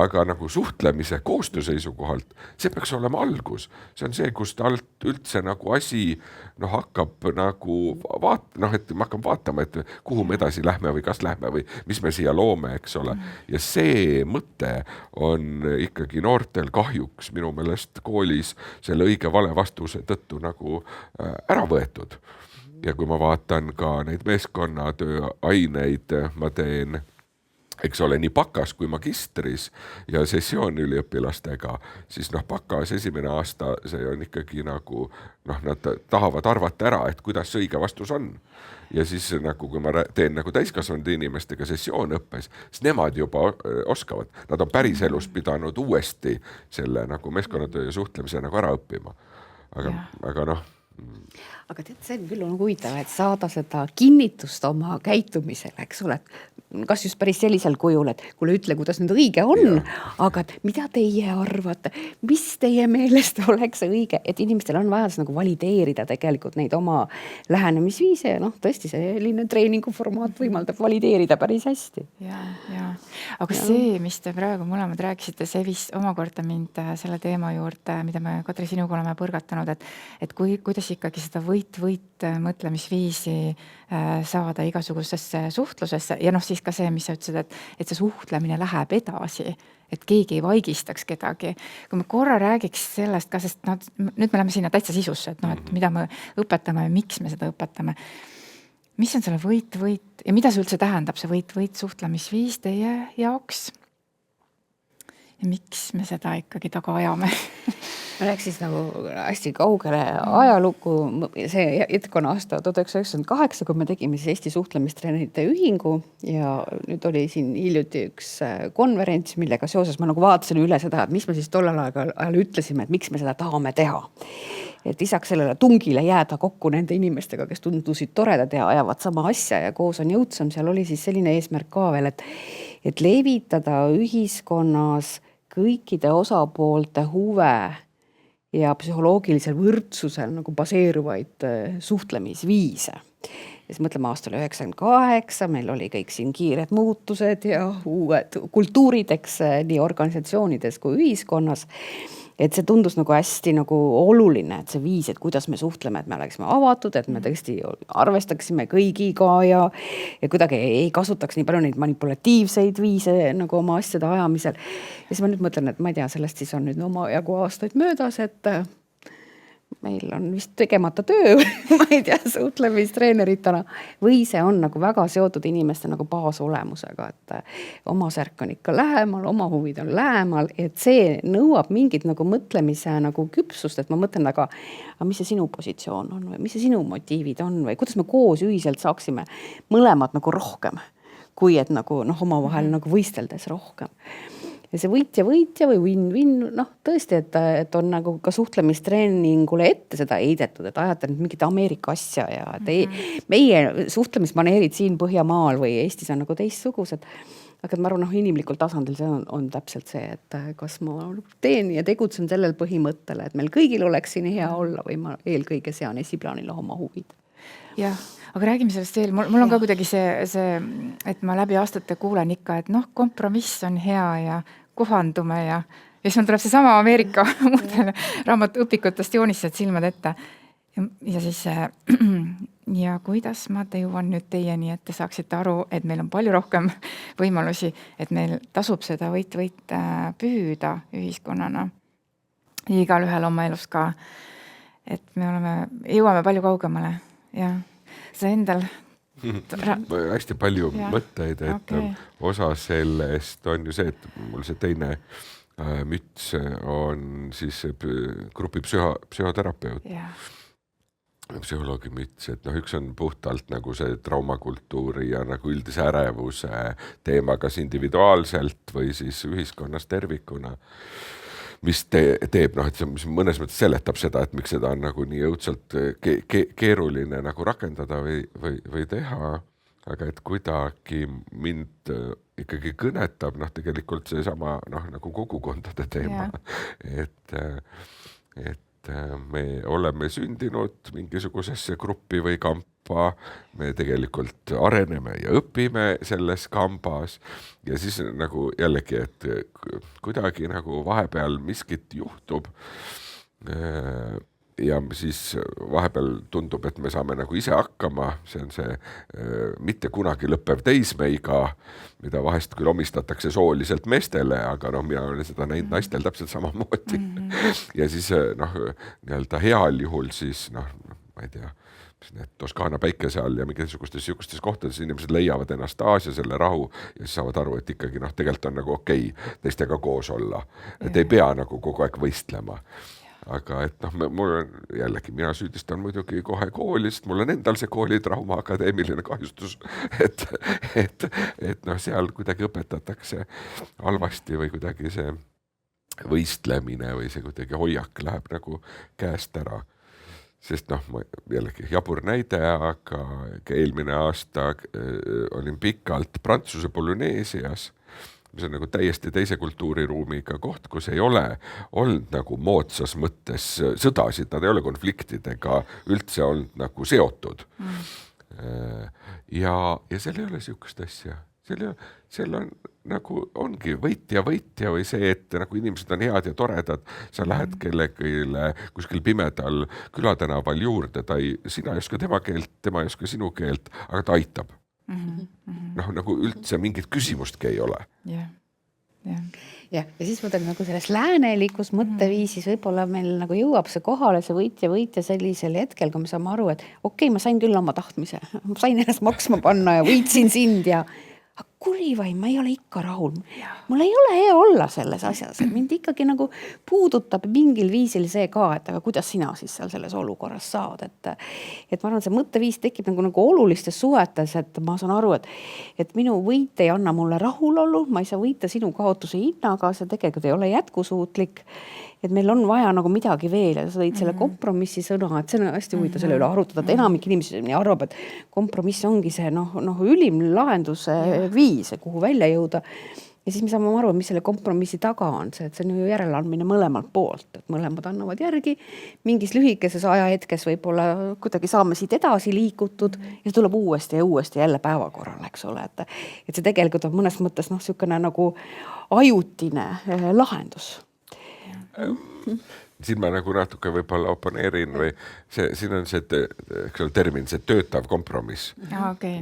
Aga nagu suhtlemise koostöö seisukohalt, see peaks olema algus. See on see, kust alt üldse nagu asi hakkab nagu et ma hakkan vaatama, et kuhu me edasi lähme või kas lähme või mis me siia loome, eks ole. Ja see mõte on ikkagi noortel kahjuks minu meelest koolis selle õige vale vastuse tõttu nagu ära võetud. Ja kui ma vaatan ka neid meeskonnatöö aineid, ma teen eks ole, nii bakas kui magistris ja sessioonüliõpilastega, siis bakas esimene aasta see on ikkagi nagu nad tahavad arvata ära, et kuidas see õige vastus on. Ja siis nagu, kui ma teen nagu täiskasvanud inimestega sessioonõppes, siis nemad juba oskavad. Nad on päris elus pidanud uuesti selle nagu meeskonnatöö ja suhtlemise nagu ära õppima. Aga Aga tead, see on küll huvitav, et saada seda kinnitust oma käitumisele, eks ole, kas just päris sellisel kujul, et kuule ütle, kuidas nüüd õige on, aga mida teie arvate, mis teie meelest oleks õige, et inimestel on vaja nagu valideerida tegelikult neid oma lähenemisviise ja tõesti selline treeninguformaat võimaldab valideerida päris hästi. Aga see, mis te praegu mõlemad rääkisite, see vist omakorda mind selle teema juurde, mida me Kadri sinuga oleme põrgatanud, et kuidas ikkagi seda võit mõtlemisviisi saada igasugusesse suhtlusesse ja siis ka see, mis sa ütlesid, et see suhtlemine läheb edasi, et keegi ei vaigistaks kedagi. Kui me korra räägiks sellest ka, sest nüüd me läheme sinna täitsa sisusse, et mida me õpetame ja miks me seda õpetame. Mis on selle võit ja mida see üldse tähendab, see võit suhtlemisviis teie jaoks? Ja miks me seda ikkagi taga ajame? Ma läheks siis nagu hästi kaugele ajalukku, see jätkonna aasta 1998, kui me tegime siis Eesti suhtlemistreenerite ühingu ja nüüd oli siin hiljuti üks konverents, millega seoses ma nagu vaatasin üle seda, et mis me siis tollel ajal ütlesime, et miks me seda tahame teha. Et lisaks sellele tungile jääda kokku nende inimestega, kes tundusid toredad ja ajavad sama asja ja koos on jõudsam, seal oli siis selline eesmärk ka veel, et levitada ühiskonnas kõikide osapoolte huve ja psühholoogilisel võrdsusel nagu baseeruvaid suhtlemisviise. Ja siis mõtleme aastal 1998, meil oli kõik siin kiired muutused ja uued kultuurid, eks nii organisatsioonides kui ühiskonnas. Et see tundus nagu hästi nagu oluline, et see viis, et kuidas me suhtleme, et me oleksime avatud, et me tõesti arvestaksime kõigiga ja kuidagi ei kasutaks nii palju neid manipulatiivseid viise nagu oma asjade ajamisel. Ja siis ma nüüd mõtlen, et ma ei tea, sellest siis on nüüd oma jagu aastaid möödas, et meil on vist tegemata töö, ma ei tea, suhtlemistreeneritena või see on nagu väga seotud inimeste nagu baasolemusega, et oma särk on ikka lähemal, oma huvid on lähemal, et see nõuab mingit nagu mõtlemise nagu küpsust, et ma mõtlen, aga mis see sinu positsioon on või mis see sinu motiivid on või kuidas me koos ühiselt saaksime mõlemad nagu rohkem, kui et nagu omavahel nagu võisteldes rohkem. Ja see võitja või win-win, tõesti, et on nagu ka suhtlemistreeningule ette seda heidetud, et ajate nüüd mingit Ameerika asja ja meie suhtlemismaneerid siin Põhjamaal või Eestis on nagu teistsugused. Aga ma arvan, inimlikul tasandil see on täpselt see, et kas ma teen ja tegutsen sellel põhimõttele, et meil kõigil oleks siin hea olla või ma eelkõige sean esiplaanile oma huvid. Jah, aga räägime sellest veel. Mul on ka kuidagi see, et ma läbi aastate kuulen ikka, et kompromiss on hea ja kohandume ja siis mul tuleb see sama Ameerika raamatuõpikutest joonised silmad ette. Ja siis ja kuidas ma jõuan nüüd teieni, et te saaksite aru, et meil on palju rohkem võimalusi, et meil tasub seda võit püüda ühiskonnana. Igal ühel oma elus ka, et me jõuame palju kaugemale. Ja see endal hästi palju mõtteid, et osa sellest on ju see, et mul see teine müts on siis grupi psühhoterapeut. Psühholoogi müts, et üks on puhtalt nagu see traumakultuuri ja nagu üldise ärevuse teema kas individuaalselt või siis ühiskonnas tervikuna. Mis teeb, et see mõnes mõttes seletab seda, et miks seda on nagu nii õudselt keeruline nagu rakendada või teha, aga et kuidagi mind ikkagi kõnetab tegelikult see sama nagu kogukondade teema, et me oleme sündinud mingisugusesse gruppi või kampa, me tegelikult areneme ja õpime selles kambas ja siis nagu jällegi, et kuidagi nagu vahepeal miskit juhtub ja siis vahepeal tundub, et me saame nagu ise hakkama, see on see mitte kunagi lõppev teismeiga, mida vahest küll omistatakse sooliselt meestele, aga mina olen seda näinud naistel täpselt samamoodi. Ja siis nii-öelda heal juhul siis, ma ei tea, need Toskaana päikese all ja mingisugustes kohtades inimesed leiavad ennast taas ja selle rahu ja siis saavad aru, et ikkagi tegelikult on nagu okei teistega koos olla. Et ei pea nagu kogu aeg võistlema. Aga et mul on jällegi, mina süüdistan muidugi kohe koolist, mul on endal see koolitrauma akadeemiline kahjustus, et seal kuidagi õpetatakse halvasti või kuidagi see võistlemine või see kuidagi hoiak läheb nagu käest ära. Sest jällegi jabur näide, aga eelmine aasta olin pikalt Prantsuse Polüneesias, mis on nagu täiesti teise kultuuriruumiga koht, kus ei ole olnud nagu moodsas mõttes sõdasid, nad ei ole konfliktidega üldse olnud nagu seotud. Ja seal ei ole sihukest asja. Seal on nagu ongi võitja või see, et nagu inimesed on head ja toredad, sa lähed kellegile kuskil pimedal külatänaval juurde, sina ei oska tema keelt, tema ei oska sinu keelt, aga ta aitab. Nagu üldse mingit küsimustki ei ole. Ja siis mõtlen nagu selles läänelikus mõtteviisis võib-olla meil nagu jõuab see kohale, see võitja sellisel hetkel, kui me saame aru, et okei, ma sain küll oma tahtmise, ma sain ennast maksma panna ja võitsin sind ja kuri vaim, ma ei ole ikka rahul. Mul ei ole hea olla selles asjas. Mind ikkagi nagu puudutab mingil viisil see ka, et aga kuidas sina siis seal selles olukorras saad. Et ma arvan, see mõtteviis tekib nagu olulistes suhetes, et ma saan aru, et minu võit ei anna mulle rahulolu, ma ei saa võita sinu kaotuse hinnaga, see tegelikult ei ole jätkusuutlik. Et meil on vaja nagu midagi veel ja sa tõid selle kompromissi sõna, et see on hästi huvitav selle üle arutada, et enamik inimesi arvab, et kompromiss ongi see ülim lahenduse viis, kuhu välja jõuda. Ja siis me saame aru, mis selle kompromissi taga on, et see on ju järeleandmine mõlemalt poolt, et mõlemad annavad järgi, mingis lühikeses ajahetkes võib-olla kuidagi saame siit edasi liikutud ja see tuleb uuesti jälle päevakorral, eks ole, et see tegelikult on mõnes mõttes niisugune nagu ajutine lahendus. Siin ma nagu natuke võib-olla oponeerin või siin on see termin, see töötav kompromiss.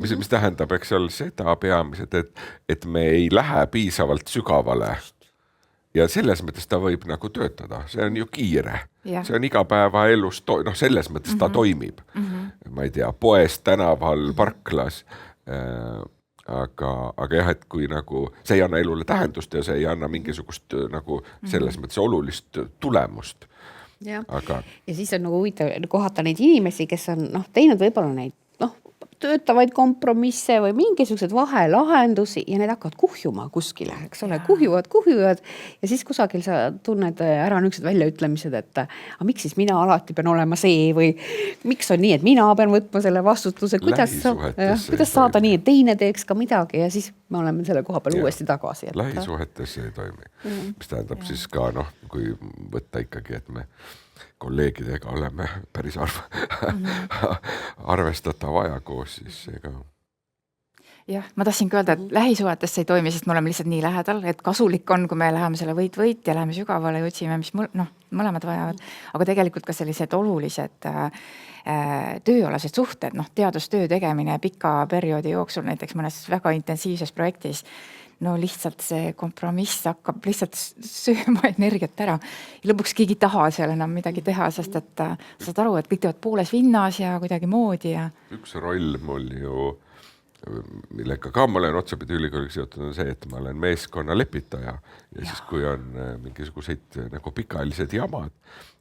Mis tähendab, eks ole, seda peamiselt, et me ei lähe piisavalt sügavale ja selles mõttes ta võib nagu töötada, see on ju kiire, see on igapäevaelus, selles mõttes ta toimib. Ma ei tea, poes, tänaval, parklas, aga jah, et kui nagu see ei anna elule tähendust ja see ei anna mingisugust nagu selles mõttes olulist tulemust. Aga... Ja siis on nagu huvitav kohata neid inimesi, kes on teinud võib-olla neid töötavaid kompromisse või mingisugused vahelahendusi ja need hakkavad kuhjuma kuskile, eks ole, kuhjuvad ja siis kusagil sa tunned ära niisugused väljaütlemised, et miks siis mina alati pean olema see või miks on nii, et mina pean võtma selle vastutuse, kuidas saada nii, et teine teeks ka midagi ja siis me oleme selle koha peal uuesti tagasi. Lähisuhetes ei toimi, mis tähendab siis ka, kui võtta ikkagi, et me kolleegidega oleme päris arvestatav aja koos, siis ega... Jah, ma tahtsin öelda, et lähisuhetes see ei toimi, sest me oleme lihtsalt nii lähedal, et kasulik on, kui me läheme selle võit ja läheme sügavale ja otsime, mis mõlemad vajavad. Aga tegelikult ka sellised olulised tööalased suhted, teadustöö tegemine pika perioodi jooksul, näiteks mõnes väga intensiivses projektis, lihtsalt see kompromiss hakkab lihtsalt sööma energiat ära. Ja lõpuks keegi ei taha seal enam midagi teha, sest et saad aru, et kõik teevad pooles vinnas ja kuidagi moodi. Ja... Üks roll mul ju, millega ka ma olen otsapidi ülikooliga seotud, on see, et ma olen meeskonna lepitaja ja siis kui on mingisuguseid nagu pikaajalised jamad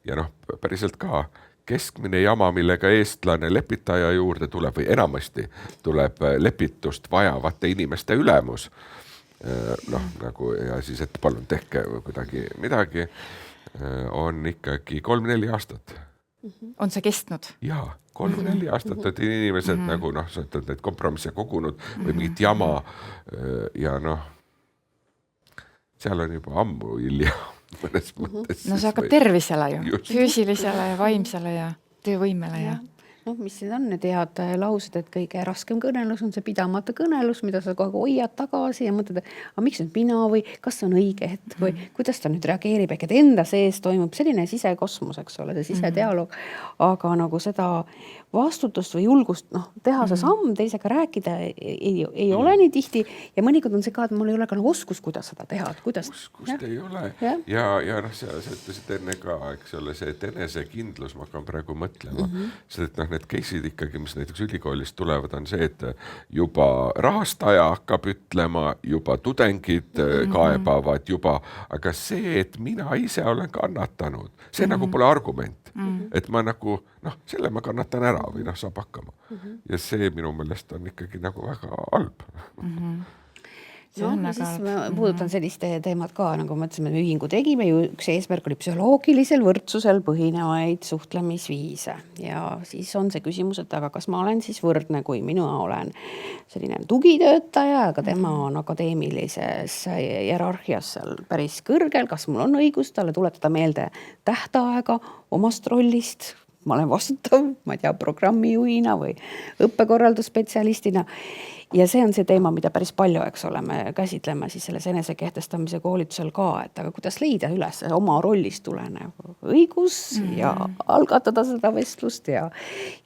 ja päriselt ka keskmine jama, millega eestlane lepitaja juurde tuleb või enamasti tuleb lepitust vajavate inimeste ülemus, nagu ja siis, et palun tehke kuidagi midagi, on ikkagi 3-4 aastat. On see kestnud? Jaa, 3-4 aastat, et inimesed nagu sa ütled neid kompromisse kogunud või mingit jama ja seal on juba ammu hilja mõnes mõttes. See hakkab tervisele ju, füüsilisele ja vaimsele ja töövõimele ja... mis siin on need head laused, et kõige raskem kõnelus on see pidamata kõnelus, mida sa kogu aeg hoiad tagasi ja mõtled, et miks nüüd mina või kas on õige hetk või kuidas ta nüüd reageerib, ehk et enda sees toimub selline sisekosmos, eks ole, see sisedialoog, aga nagu seda vastutust või julgust teha see samm, teisega rääkida ei ole nii tihti ja mõnikord on see ka, et mul ei ole ka oskus, kuidas seda teha. Oskust ei ole ja sa ütlesid enne ka, eks ole, see enesekindlus, ma hakkan praegu mõtlema, see, et need case'id ikkagi, mis näiteks ülikoolist tulevad, on see, et juba rahastaja hakkab ütlema, juba tudengid kaebavad juba, aga see, et mina ise olen kannatanud, see nagu pole argument. Et ma nagu, selle ma kannatan ära või saab hakkama. Ja see minu meelest on ikkagi nagu väga halb. Ja siis ma puudutan sellist teemat ka, nagu ma ütlesin, me ühingu tegime, üks eesmärk oli psühholoogilisel võrdsusel põhinevaid suhtlemisviise ja siis on see küsimus, et aga kas ma olen siis võrdne, kui mina olen selline tugitöötaja, aga tema on akadeemilises hierarhias seal päris kõrgel, kas mul on õigus talle tuletada meelde tähtaega omast rollist, ma olen vastutav, ma ei tea, programmijuhina või õppekorraldusspetsialistina. Ja see on see teema, mida päris palju, eks ole, me käsitleme siis selles enesekehtestamise koolitusel ka, et aga kuidas leida üles oma rollist tulenev õigus ja algatada seda vestlust ja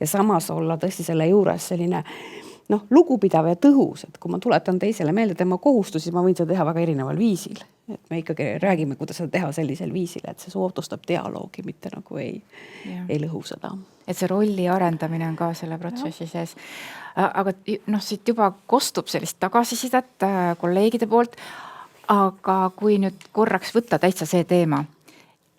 samas olla tõesti selle juures selline lugupidav ja tõhus, et kui ma tuletan teisele meelde tema kohustusi, ma võin seda teha väga erineval viisil. Et me ikkagi räägime, kuidas seda teha sellisel viisil, et see soodustab dialoogi, mitte nagu ei lõhu seda. Et see rolli arendamine on ka selle protsessi sees. Aga siit juba kostub sellist tagasisidet kolleegide poolt, aga kui nüüd korraks võtta täitsa see teema,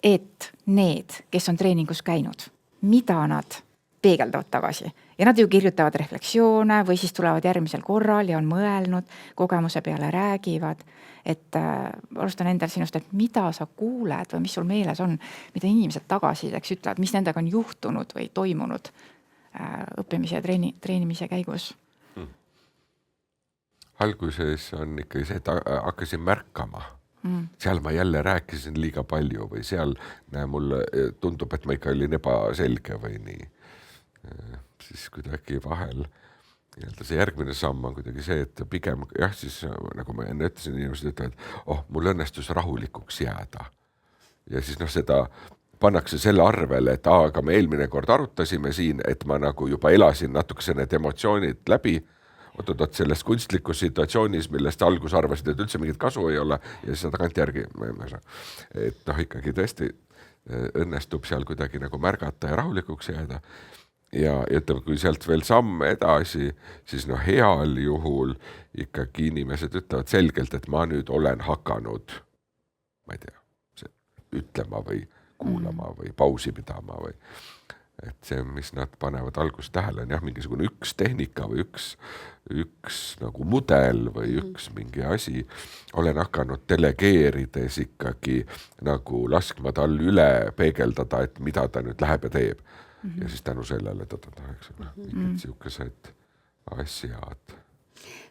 et need, kes on treeningus käinud, mida nad peegeldavad tagasi ja nad ju kirjutavad refleksioone või siis tulevad järgmisel korral ja on mõelnud, kogemuse peale räägivad, et alustan endal sinust, et mida sa kuuled või mis sul meeles on, mida inimesed tagasideks ütlevad, mis nendega on juhtunud või toimunud õppimise ja treenimise käigus? Alguses on ikkagi see, et hakkasin märkama. Seal ma jälle rääkisin liiga palju või seal mulle tundub, et ma ikka olin ebaselge või nii. Siis kuidagi vahel see järgmine samm on kuidagi see, et pigem siis nagu ma enne ütlesin, inimesed ütlevad, mul õnnestus rahulikuks jääda. Ja siis seda pannakse selle arvele, et aga me eelmine kord arutasime siin, et ma nagu juba elasin natukese need emotsioonid läbi, oot selles kunstlikus situatsioonis, millest algus arvasid, et üldse mingit kasu ei ole ja siis tagantjärgi et ikkagi tõesti õnnestub seal kuidagi nagu märgata ja rahulikuks jääda. Ja ütleme, kui sealt veel samm edasi, siis heal juhul ikkagi inimesed ütlevad selgelt, et ma nüüd olen hakanud, ma ei tea, ütlema või kuulama või pausi pidama või et see, mis nad panevad alguses tähele, on mingisugune üks tehnika või üks nagu mudel või üks mingi asi. Olen hakanud delegeerides ikkagi nagu laskma tal üle peegeldada, et mida ta nüüd läheb ja teeb. Ja siis tänu sellele mingid siukesed asjad.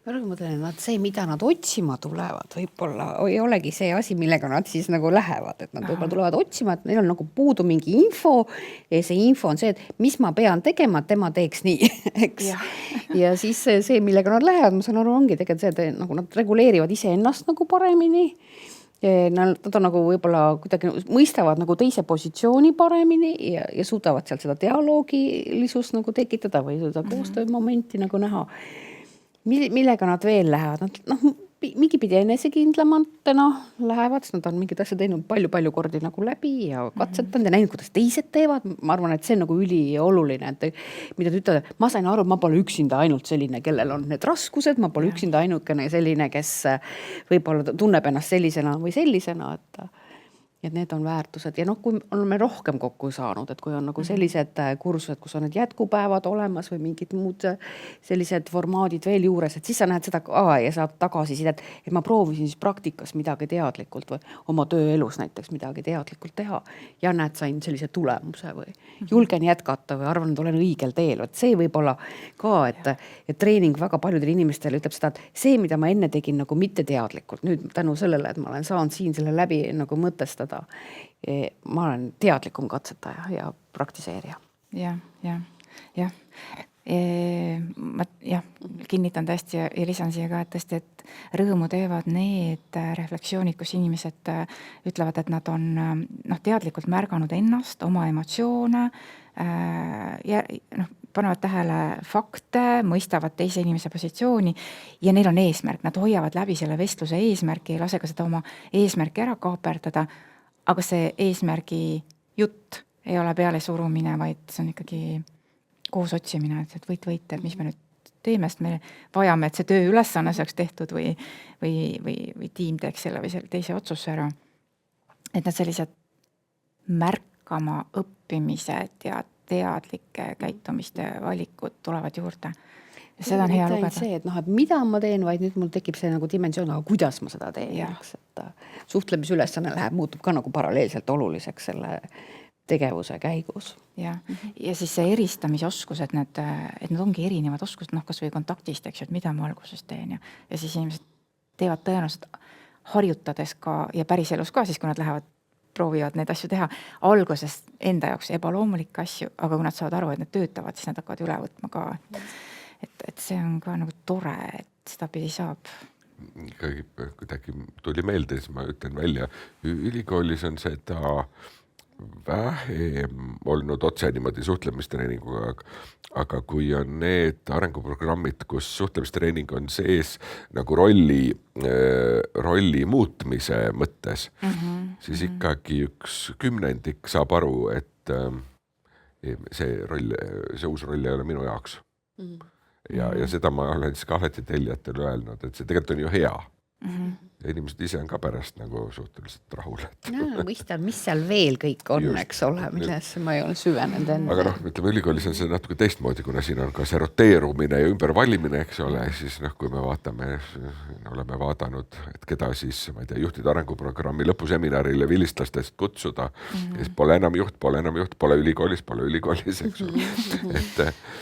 Ma mõtlen, et see, mida nad otsima tulevad, võib-olla ei olegi see asi, millega nad siis nagu lähevad, et nad võib-olla tulevad otsima, et neil on nagu puudu mingi info ja see info on see, et mis ma pean tegema, et tema teeks nii, eks. Ja siis see, millega nad lähevad, ma saan aru, ongi tegelikult see, et nagu nad reguleerivad ise ennast nagu paremini. Nad on nagu võib-olla kuidagi mõistavad nagu teise positsiooni paremini ja suudavad seal seda dialoogilisust nagu tekitada või seda koostöömomenti nagu näha. Millega nad veel lähevad? Nad mingi pidi enesekindlamatena lähevad, sest nad on mingid asjad teinud palju kordi nagu läbi ja katsetanud ja näinud, kuidas teised teevad. Ma arvan, et see on nagu ülioluline, et mida ta ütleb, ma sain aru, ma pole üksinda ainult selline, kellel on need raskused, ma pole üksinda ainukene selline, kes võib-olla tunneb ennast sellisena või sellisena, et need on väärtused ja kui oleme rohkem kokku saanud, et kui on nagu sellised kursused, kus on need jätkupäevad olemas või mingid muud sellised formaadid veel juures, et siis sa näed seda ja saad tagasisidet, et ma proovisin siis praktikas midagi teadlikult või oma tööelus näiteks midagi teadlikult teha ja näed, sain sellise tulemuse või julgen jätkata või arvan, et olen õigel teel. Et see võib olla ka, et treening väga paljudel inimestel ütleb seda, et see, mida ma enne tegin nagu mitte teadlikult, nüüd tänu sellele, et ma olen saanud siin selle läbi nagu mõtestada, ma olen teadlikum katsetaja ja praktiseerija. Ja. Ma kinnitan tõesti ja lisan siia ka, et tõesti, et rõõmu teevad need refleksioonid, kus inimesed ütlevad, et nad on teadlikult märganud ennast, oma emotsioone ja panevad tähele fakte, mõistavad teise inimese positsiooni ja neil on eesmärk, nad hoiavad läbi selle vestluse eesmärki, ei lase ka seda oma eesmärki ära kaaperdada, aga see eesmärgi jutt ei ole peale surumine, vaid see on ikkagi koos otsimine, et võit, et mis me nüüd teeme, sest me vajame, et see tööülesanne saaks tehtud või tiim teeks selle või selle teise otsuse ära. Et need sellised märkama õppimised ja teadlike käitumiste valikud tulevad juurde. Ja seda on hea lugeda. See, et mida ma teen, vaid nüüd mul tekib see nagu dimensioon, aga kuidas ma seda teen. Et suhtlemisülesanne muutub ka nagu paralleelselt oluliseks selle tegevuse käigus. Ja siis see eristamisoskus, et need ongi erinevad oskused, kas või kontaktist, eks ju, et mida ma alguses teen ja siis inimesed teevad tõenäoliselt harjutades ka ja päriselus ka siis, kui nad lähevad, proovivad neid asju teha alguses enda jaoks ebaloomulikke asju, aga kui nad saavad aru, et need töötavad, siis nad hakkavad üle võtma ka. Et see on ka nagu tore, et seda pidi saab. Kuidagi tuli meelde, siis ma ütlen välja, ülikoolis on seda vähem olnud otse niimoodi suhtlemistreeninguga, aga kui on need arenguprogrammid, kus suhtlemistreening on sees nagu rolli muutmise mõttes, siis ikkagi 1/10 saab aru, et see uus roll ei ole minu jaoks. Ja seda ma olen siis ka alati tellijatele öelnud, et see tegelikult on ju hea. Ja inimesed ise on ka pärast nagu suhteliselt rahul. Mõistan, mis seal veel kõik on, eks ole, millesse ma ei ole süvenenud enne. Aga ütleme, ülikoolis on see natuke teistmoodi, kuna siin on ka see roteerumine ja ümbervalimine, eks ole, siis kui me oleme vaadanud, et keda siis, ma ei tea, juhtide arenguprogrammi lõpuseminarile vilistlastest kutsuda, ja siis pole enam juht, pole ülikoolis, eks ole.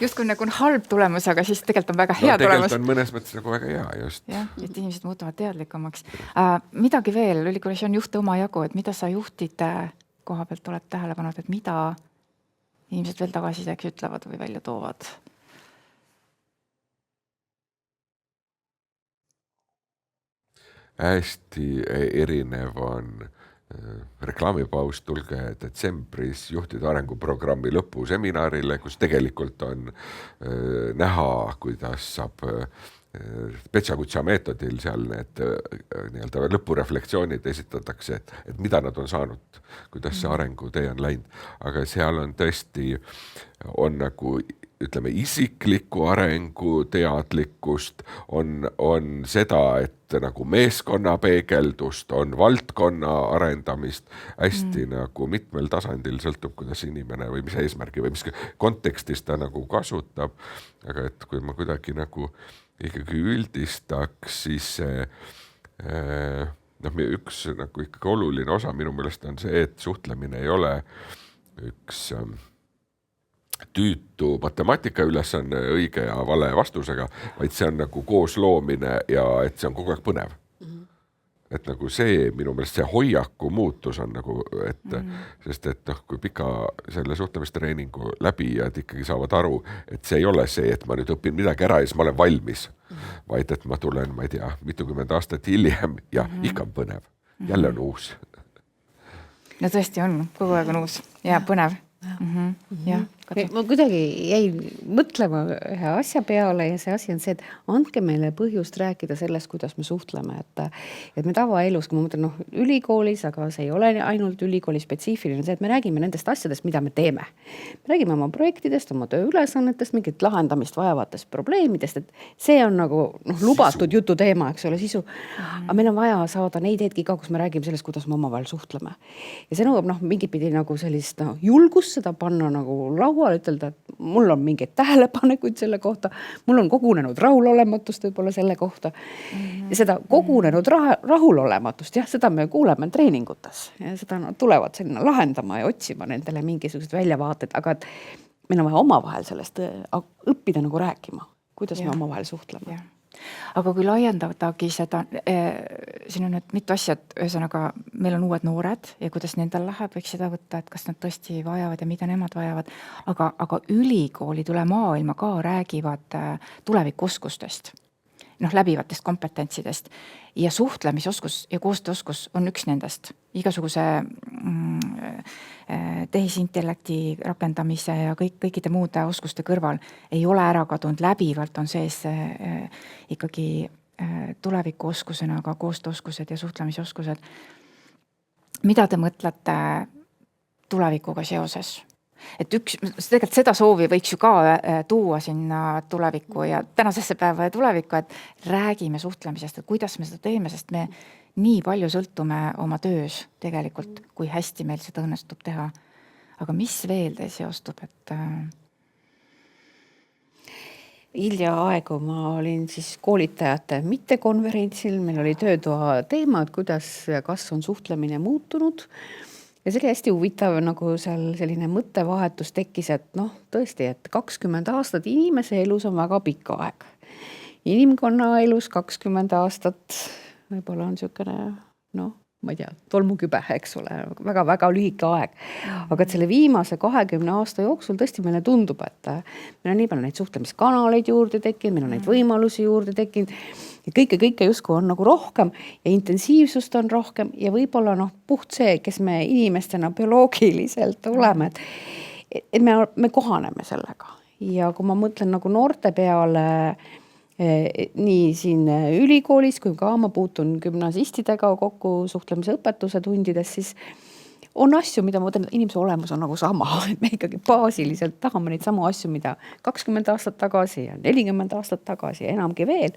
Just kui nagu on halb tulemus, aga siis tegelikult on väga hea tulemus. Tegelikult on mõnes mõttes nagu väga hea, just. Jah, et inimesed muutuvad teadlikumaks. Midagi veel, ülikoolis on juhte oma jagu, et mida sa juhtide koha pealt oled tähele pannud, et mida inimesed veel tagasisideks ütlevad või välja toovad? Hästi erinev on reklaamipaus, tulge detsembris juhtide arenguprogrammi lõpuseminarile, kus tegelikult on näha, kuidas saab Petsakutsa meetodil seal need nii-öelda lõpureflektsioonid esitatakse, et mida nad on saanud, kuidas see arengutee on läinud. Aga seal on tõesti, on nagu ütleme isikliku arengu teadlikkust, on seda, et nagu meeskonna peegeldust, on valdkonna arendamist, hästi nagu mitmel tasandil sõltub, kuidas inimene või mis eesmärgi või mis kontekstis ta nagu kasutab. Aga et kui ma kuidagi nagu ikkagi üldistaks, siis üks nagu ikkagi oluline osa minu meelest on see, et suhtlemine ei ole üks tüütu matemaatika ülesanne õige ja vale vastusega, vaid see on nagu koosloomine ja et see on kogu aeg põnev. Et nagu see, minu meelest see hoiaku muutus on nagu, sest et kui pika selle suhtlemistreeningu läbijad ikkagi saavad aru, et see ei ole see, et ma nüüd õpin midagi ära ja siis ma olen valmis, vaid et ma tulen, ma ei tea, mitukümmend aastat hiljem ja ikka on põnev. Jälle on uus. No tõesti on, kogu aeg on uus ja põnev. Ma kuidagi jäin mõtlema ühe asja peale ja see asi on see, et andke meile põhjust rääkida sellest, kuidas me suhtleme, et me tavaelus, kui ma mõtlen ülikoolis, aga see ei ole ainult ülikooli spetsiifiline, see, et me räägime nendest asjadest, mida me teeme. Me räägime oma projektidest, oma tööülesannetest, mingit lahendamist vajavatest probleemidest, et see on nagu lubatud jutu teema, eks ole, sisu. Aga meil on vaja saada neid hetki ka, kus me räägime sellest, kuidas me omavahel suhtleme. Ja see nõuab mingit pidi nagu sellist julgust seda panna nagu lauale, ütelda, et mul on mingeid tähelepanekuid selle kohta, mul on kogunenud rahulolematust võib-olla selle kohta. Ja seda kogunenud rahulolematust, jah, seda me kuuleme treeningutes. Ja seda tulevad selline lahendama ja otsima nendele mingisugused väljavaated, aga et meil on vaja omavahel sellest õppida nagu rääkima, kuidas me omavahel suhtleme. Aga kui laiendavadagi seda, siin on nüüd mitu asjad, ühesõnaga meil on uued noored ja kuidas nendel läheb, võiks seda võtta, et kas nad tõesti vajavad ja mida nemad vajavad, aga ülikoolid üle maailma ka räägivad tulevikuoskustest, läbivatest kompetentsidest ja suhtlemisoskus ja koostööoskus on üks nendest. Igasuguse tehisintellekti rakendamise ja kõikide muude oskuste kõrval ei ole ära kadunud, läbivalt on sees ikkagi tulevikuoskusena ka koostööoskused ja suhtlemisoskused. Mida te mõtlete tulevikuga seoses? et tegelikult seda soovi võiks ju ka tuua sinna tulevikku ja tänasesse päeva ja tulevikku, et räägime suhtlemisest, et kuidas me seda teeme, sest me nii palju sõltume oma töös tegelikult, kui hästi meil seda õnnestub teha. Aga mis veel teil seostub, et hiljaaegu ma olin siis koolitajate mittekonverentsil, meil oli töötoa teema, et kuidas ja kas on suhtlemine muutunud. Ja see oli hästi huvitav, nagu seal selline mõttevahetus tekkis, et tõesti, et 20 aastat inimese elus on väga pikk aeg. Inimkonna elus 20 aastat võib-olla on niisugune, ma ei tea, tolmukübe, eks ole, väga-väga lühike aeg. Aga et selle viimase 20 aasta jooksul tõesti meile tundub, et meil on nii palju neid suhtlemiskanaleid juurde tekkinud, meil on neid võimalusi juurde tekkinud ja kõike justkui on nagu rohkem ja intensiivsust on rohkem ja võib-olla puht see, kes me inimestena bioloogiliselt oleme, et me kohaneme sellega. Ja kui ma mõtlen nagu noorte peale, nii siin ülikoolis kui ka ma puutun gümnasistidega kokku suhtlemise õpetuse tundides, siis on asju, mida ma mõtlen, et inimese olemus on nagu sama, et me ikkagi baasiliselt tahame neid samu asju, mida 20 aastat tagasi ja 40 aastat tagasi ja enamgi veel.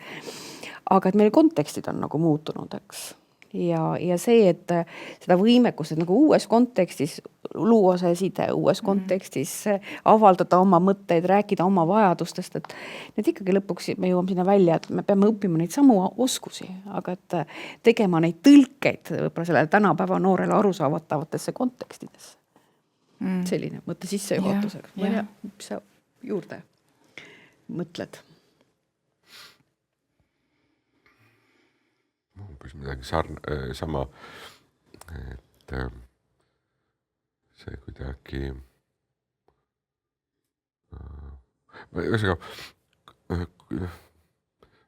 Aga et meil kontekstid on nagu muutunud, eks. Ja see, et seda võimekust, et nagu uues kontekstis luua see side, uues kontekstis avaldada oma mõtteid, rääkida oma vajadustest, et need ikkagi lõpuks me jõuame sinna välja, et me peame õppima neid samu oskusi, aga et tegema neid tõlkeid võib-olla selle tänapäeva noorele arusaavatavatesse kontekstidesse. Selline mõtte sissejuhatusega. Ma ei tea, mis sa juurde mõtled? Umbes midagi sama, et see kuidagi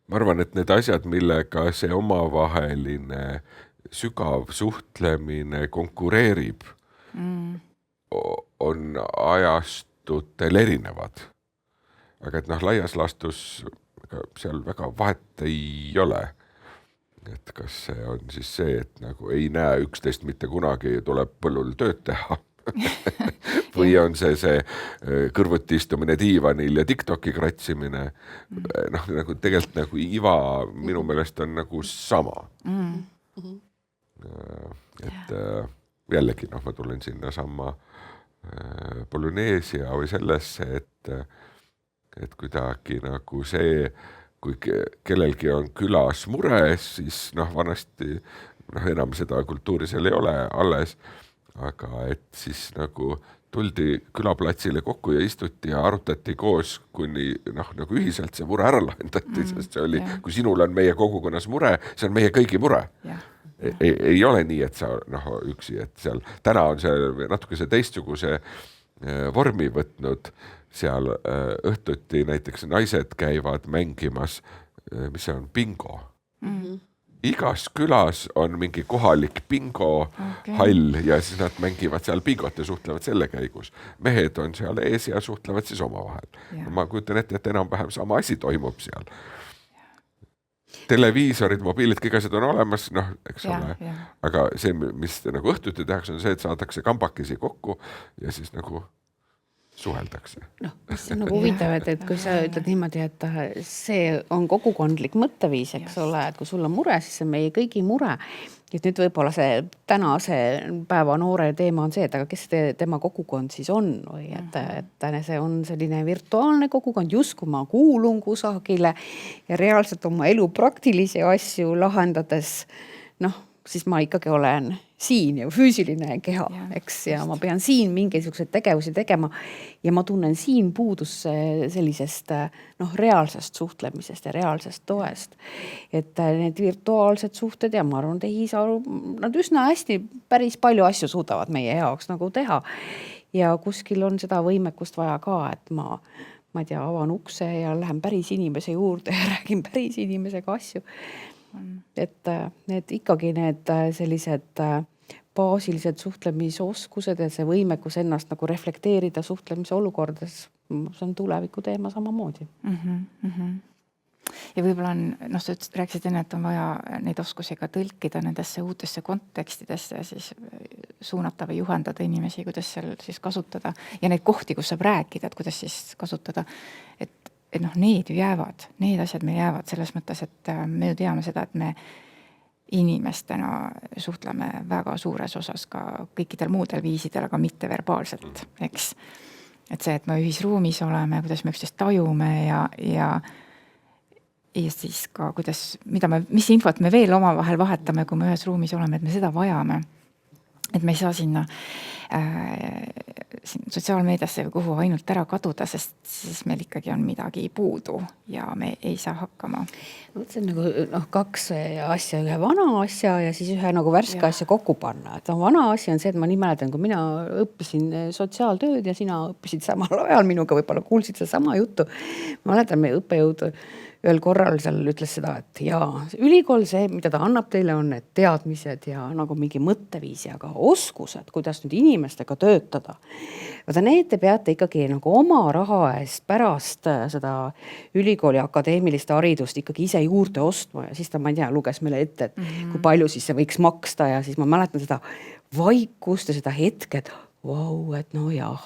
ma arvan, et need asjad, millega see omavaheline sügav suhtlemine konkureerib, on ajastutel erinevad. Aga et laias laastus seal väga vahet ei ole. Et kas see on siis see, et nagu ei näe üksteist mitte kunagi ja tuleb põllul tööd teha või on see kõrvuti istumine diivanil ja TikToki kratsimine. Nagu tegelikult nagu iva minu meelest on nagu sama. Et jällegi ma tulen sinna sama Polüneesia või sellesse, et kuidagi nagu see, kui kellelgi on külas mure, siis vanasti enam seda kultuuri seal ei ole alles, aga et siis nagu tuldi külaplatsile kokku ja istuti ja arutati koos, kuni nagu ühiselt see mure ära lahendati, sest see oli, kui sinul on meie kogukonnas mure, see on meie kõigi mure. Ei ole nii, et sa üksi, et seal täna on see natuke see teistsuguse vormi võtnud. Seal õhtuti näiteks naised käivad mängimas, mis see on, bingo. Igas külas on mingi kohalik bingo hall ja siis nad mängivad seal bingot ja suhtlevad selle käigus. Mehed on seal ees ja suhtlevad siis omavahel. Ma kujutan ette, et enam-vähem sama asi toimub seal. Televiisorid, mobiilid, kõik asjad on olemas, eks ole. Aga see, mis nagu õhtuti tehakse, on see, et saadakse kambakesi kokku ja siis nagu suheldakse. See on nagu huvitav, et kui sa ütled niimoodi, et see on kogukondlik mõtteviis, eks ole, et kui sul on mure, siis see on meie kõigi mure. Et nüüd võib-olla see tänase päeva noore teema on see, et aga kes tema kogukond siis on või et see on selline virtuaalne kogukond, justkui ma kuulun kusagile ja reaalselt oma elu praktilisi asju lahendades, siis ma ikkagi olen siin ja füüsiline keha, eks, ja ma pean siin mingisuguseid tegevusi tegema ja ma tunnen siin puudus sellisest reaalsest suhtlemisest ja reaalsest toest. Et need virtuaalsed suhted ja ma arvan, tehisaru, nad üsna hästi päris palju asju suudavad meie jaoks nagu teha ja kuskil on seda võimekust vaja ka, et ma ei tea, avan ukse ja lähen päris inimese juurde ja räägin päris inimesega asju. Et need ikkagi need sellised baasilised suhtlemisoskused ja see võimekus ennast nagu reflekteerida suhtlemise olukordades, see on tuleviku teema samamoodi. Ja võib-olla on, sa rääkisid enne, et on vaja neid oskusi ka tõlkida nendesse uutesse kontekstidesse ja siis suunata või juhendada inimesi, kuidas seal siis kasutada ja neid kohti, kus saab rääkida, et kuidas siis kasutada, et need ju jäävad, need asjad meil jäävad selles mõttes, et me ju teame seda, et me inimestena suhtleme väga suures osas ka kõikidel muudel viisidel, aga mitte verbaalselt, eks. Et see, et me ühisruumis oleme, kuidas me üksteist tajume ja siis ka kuidas, mis infot me veel omavahel vahetame, kui me ühes ruumis oleme, et me seda vajame. Et me ei saa sinna sotsiaalmeediasse või kuhu ainult ära kaduda, sest siis meil ikkagi on midagi puudu ja me ei saa hakkama. See on nagu kaks asja, ühe vana asja ja siis ühe nagu värske asja kokku panna. Et vana asja on see, et ma nii mäletan, kui mina õppisin sotsiaaltööd ja sina õppisid samal ajal minuga, võib-olla kuulsid seda sama juttu. Ma mäletan, meie õppejõud ühel korral seal ütles seda, et ülikool see, mida ta annab teile, on need teadmised ja nagu mingi mõtteviisi, aga oskused, kuidas nüüd inimestega töötada. Vaata, need te peate ikkagi nagu oma raha eest pärast seda ülikooli akadeemilist haridust ikkagi ise juurde ostma ja siis ta, ma ei tea, luges meile ette, et kui palju siis see võiks maksta ja siis ma mäletan seda vaikust ja seda hetke, et et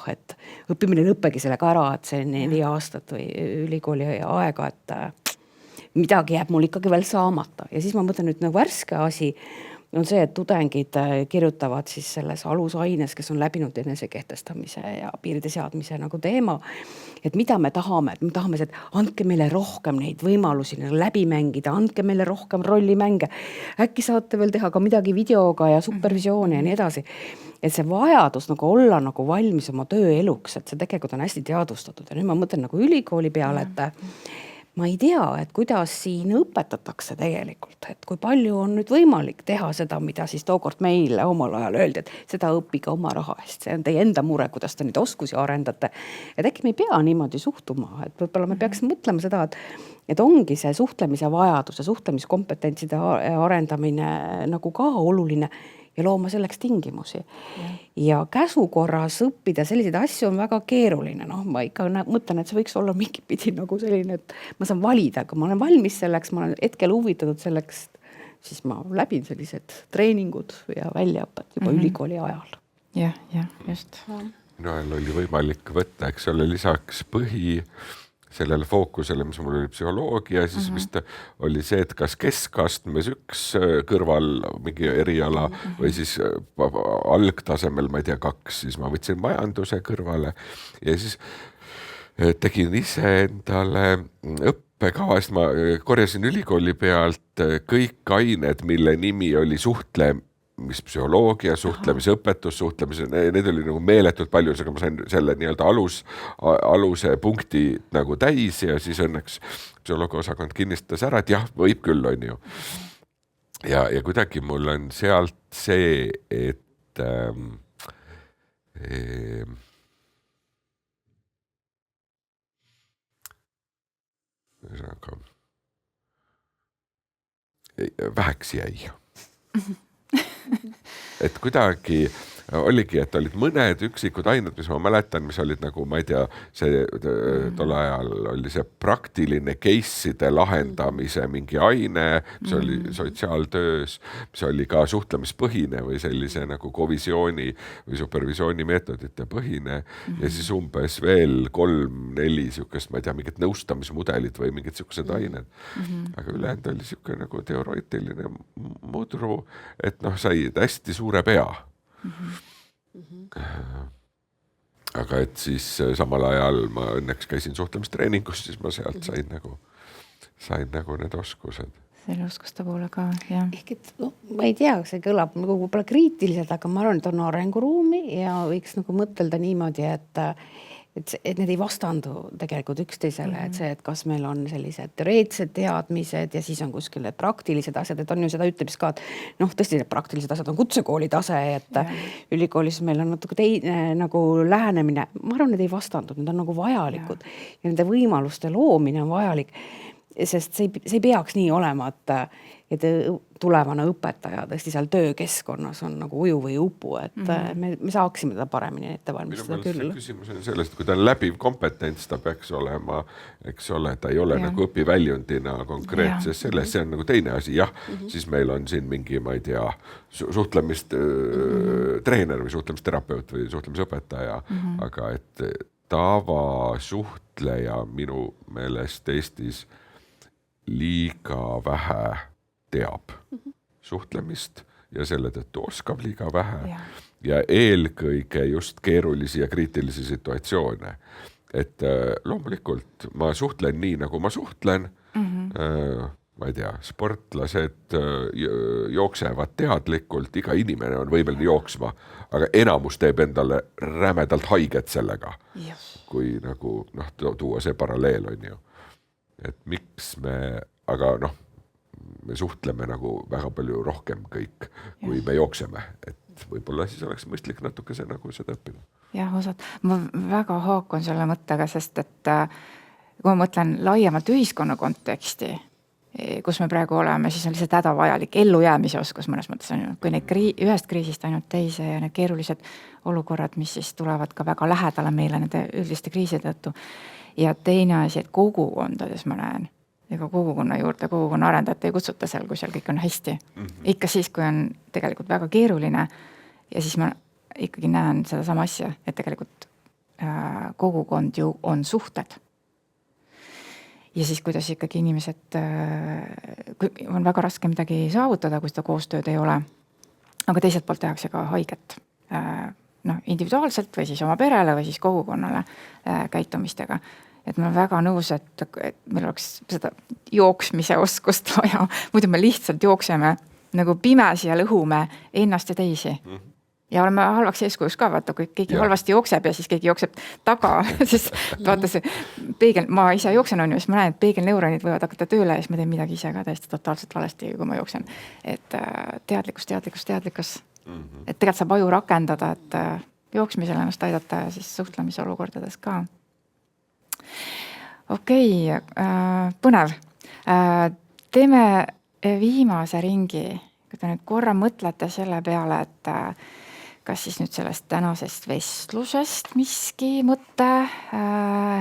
et õppimine lõppegi sellega ära, et see 4 aastat või ülikooli aega, et midagi jääb mul ikkagi veel saamata. Ja siis ma mõtlen nüüd nagu värske asi on see, et tudengid kirjutavad siis selles alusaines, kes on läbinud enesekehtestamise ja piiride seadmise nagu teema, et mida me tahame, et me tahame see, et andke meile rohkem neid võimalusi läbi mängida, andke meile rohkem rollimänge. Äkki saate veel teha ka midagi videoga ja supervisiooni ja nii edasi. Et see vajadus nagu olla nagu valmis oma tööeluks, et see tegelikult on hästi teadvustatud. Ja nüüd ma mõtlen nagu ülikooli peale, et ma ei tea, et kuidas siin õpetatakse tegelikult, et kui palju on nüüd võimalik teha seda, mida siis tookord meile omal ajal öeldi, et seda õppige oma raha eest. See on teie enda mure, kuidas te neid oskusi arendate. Et äkki me ei pea niimoodi suhtuma, et võib-olla me peaks mõtlema seda, et ongi see suhtlemise vajadus ja suhtlemiskompetentside arendamine nagu ka oluline ja looma selleks tingimusi. Ja käsukorras õppida selliseid asju on väga keeruline. Ma ikka mõtlen, et see võiks olla mingi pidi nagu selline, et ma saan valida, kui ma olen valmis selleks, ma olen hetkel huvitatud selleks, siis ma läbin sellised treeningud ja väljaõpet juba ülikooli ajal. Jah, just. Minu ajal oli võimalik võtta, eks ole, lisaks sellele fookusele, mis mul oli psühholoogia, siis vist oli see, et kas keskastmes üks kõrval mingi eriala või siis algtasemel, ma ei tea, 2, siis ma võtsin majanduse kõrvale ja siis tegin ise endale õppekavast, ma korjasin ülikooli pealt kõik ained, mille nimi oli suhtlemispsühholoogia, suhtlemisõpetus, need oli nagu meeletult palju, aga ma sain selle nii-öelda aluse punkti nagu täis ja siis õnneks psühholoogia osakond kinnistas ära, et jah, võib küll, on ju. Ja kuidagi mul on sealt see, et väheks jäi. Et kuidagi oligi, et olid mõned üksikud ained, mis ma mäletan, mis olid nagu, ma ei tea, see tol ajal oli see praktiline case'ide lahendamise mingi aine, mis oli sotsiaaltöös, mis oli ka suhtlemispõhine või sellise nagu kovisiooni või supervisiooni meetodite põhine ja siis umbes veel 3-4 siukest, ma ei tea, mingit nõustamismudelit või mingid siuksed ained. Aga ülejäänud oli siuke nagu teoreetiline mudru, et sai hästi suure pea. Aga et siis samal ajal ma õnneks käisin suhtlemistreeningus, siis ma sealt sain nagu need oskused. Selle oskuste poole ka, jah. Ehk et ma ei tea, see kõlab nagu võib-olla kriitiliselt, aga ma arvan, et on arenguruumi ja võiks nagu mõtelda niimoodi, et need ei vastandu tegelikult üksteisele, et see, et kas meil on sellised teoreetsed teadmised ja siis on kuskil need praktilised asjad, et on ju seda ütlemist ka, et tõesti need praktilised asjad on kutsekooli tase, et ülikoolis meil on natuke teine nagu lähenemine. Ma arvan, need ei vastandu, need on nagu vajalikud ja nende võimaluste loomine on vajalik, sest see ei peaks nii olema, et tulevane õpetaja tõesti seal töökeskkonnas on nagu uju või upu, et me saaksime teda paremini ette valmistada küll. Küsimus on sellest, kui ta on läbiv kompetents, ta peaks olema, eks ole, ta ei ole nagu õpiväljundina konkreetses selles, see on nagu teine asi, jah, siis meil on siin mingi, ma ei tea, suhtlemist treener või suhtlemisterapeut või suhtlemisõpetaja, aga et tavasuhtleja minu meelest Eestis liiga vähe teab suhtlemist ja selle tõttu oskab liiga vähe ja eelkõige just keerulisi ja kriitilisi situatsioone. Et loomulikult ma suhtlen nii, nagu ma suhtlen, ma ei tea, sportlased jooksevad teadlikult, iga inimene on võimeline jooksma, aga enamus teeb endale rämedalt haiget sellega, kui nagu tuua see paralleel on ju. Et miks me, aga me suhtleme nagu väga palju rohkem kõik, kui me jookseme, et võib-olla siis oleks mõistlik natuke see nagu seda õppida. Jah, osad. Ma väga haakun selle mõttega, sest et kui ma mõtlen laiemalt ühiskonna konteksti, kus me praegu oleme, siis on lihtsalt hädavajalik ellujäämise oskus mõnes mõttes on ju, kui neid ühest kriisist ainult teise ja need keerulised olukorrad, mis siis tulevad ka väga lähedale meile nende üldiste kriiside tõttu. Ja teine asi, et kogukondades ma näen, ega kogukonna juurde, kogukonna arendajat ei kutsuta seal, kui seal kõik on hästi. Ikka siis, kui on tegelikult väga keeruline ja siis ma ikkagi näen seda sama asja, et tegelikult kogukond ju on suhted. Ja siis kuidas ikkagi inimesed, on väga raske midagi saavutada, kui seda koostööd ei ole. Aga teiselt poolt tehakse ka haiget individuaalselt või siis oma perele või siis kogukonnale käitumistega. Et ma olen väga nõus, et meil oleks seda jooksmise oskust vaja. Muidu me lihtsalt jookseme nagu pimesi ja lõhume ennast ja teisi. Ja oleme halvaks eeskujuks ka, vaata, kui keegi halvasti jookseb ja siis keegi jookseb taga, siis vaata see peegel, ma ise jooksen on ju, siis ma näen, et peegelneuronid võivad hakata tööle ja siis ma teen midagi ise ka täiesti totaalselt valesti, kui ma jooksen. Et teadlikkus. Et tegelikult saab aju rakendada, et jooksmisel ennast aidata ja siis suhtlemise olukordades ka. Okei, põnev. Teeme viimase ringi, kui te nüüd korra mõtlete selle peale, et kas siis nüüd sellest tänasest vestlusest miski mõte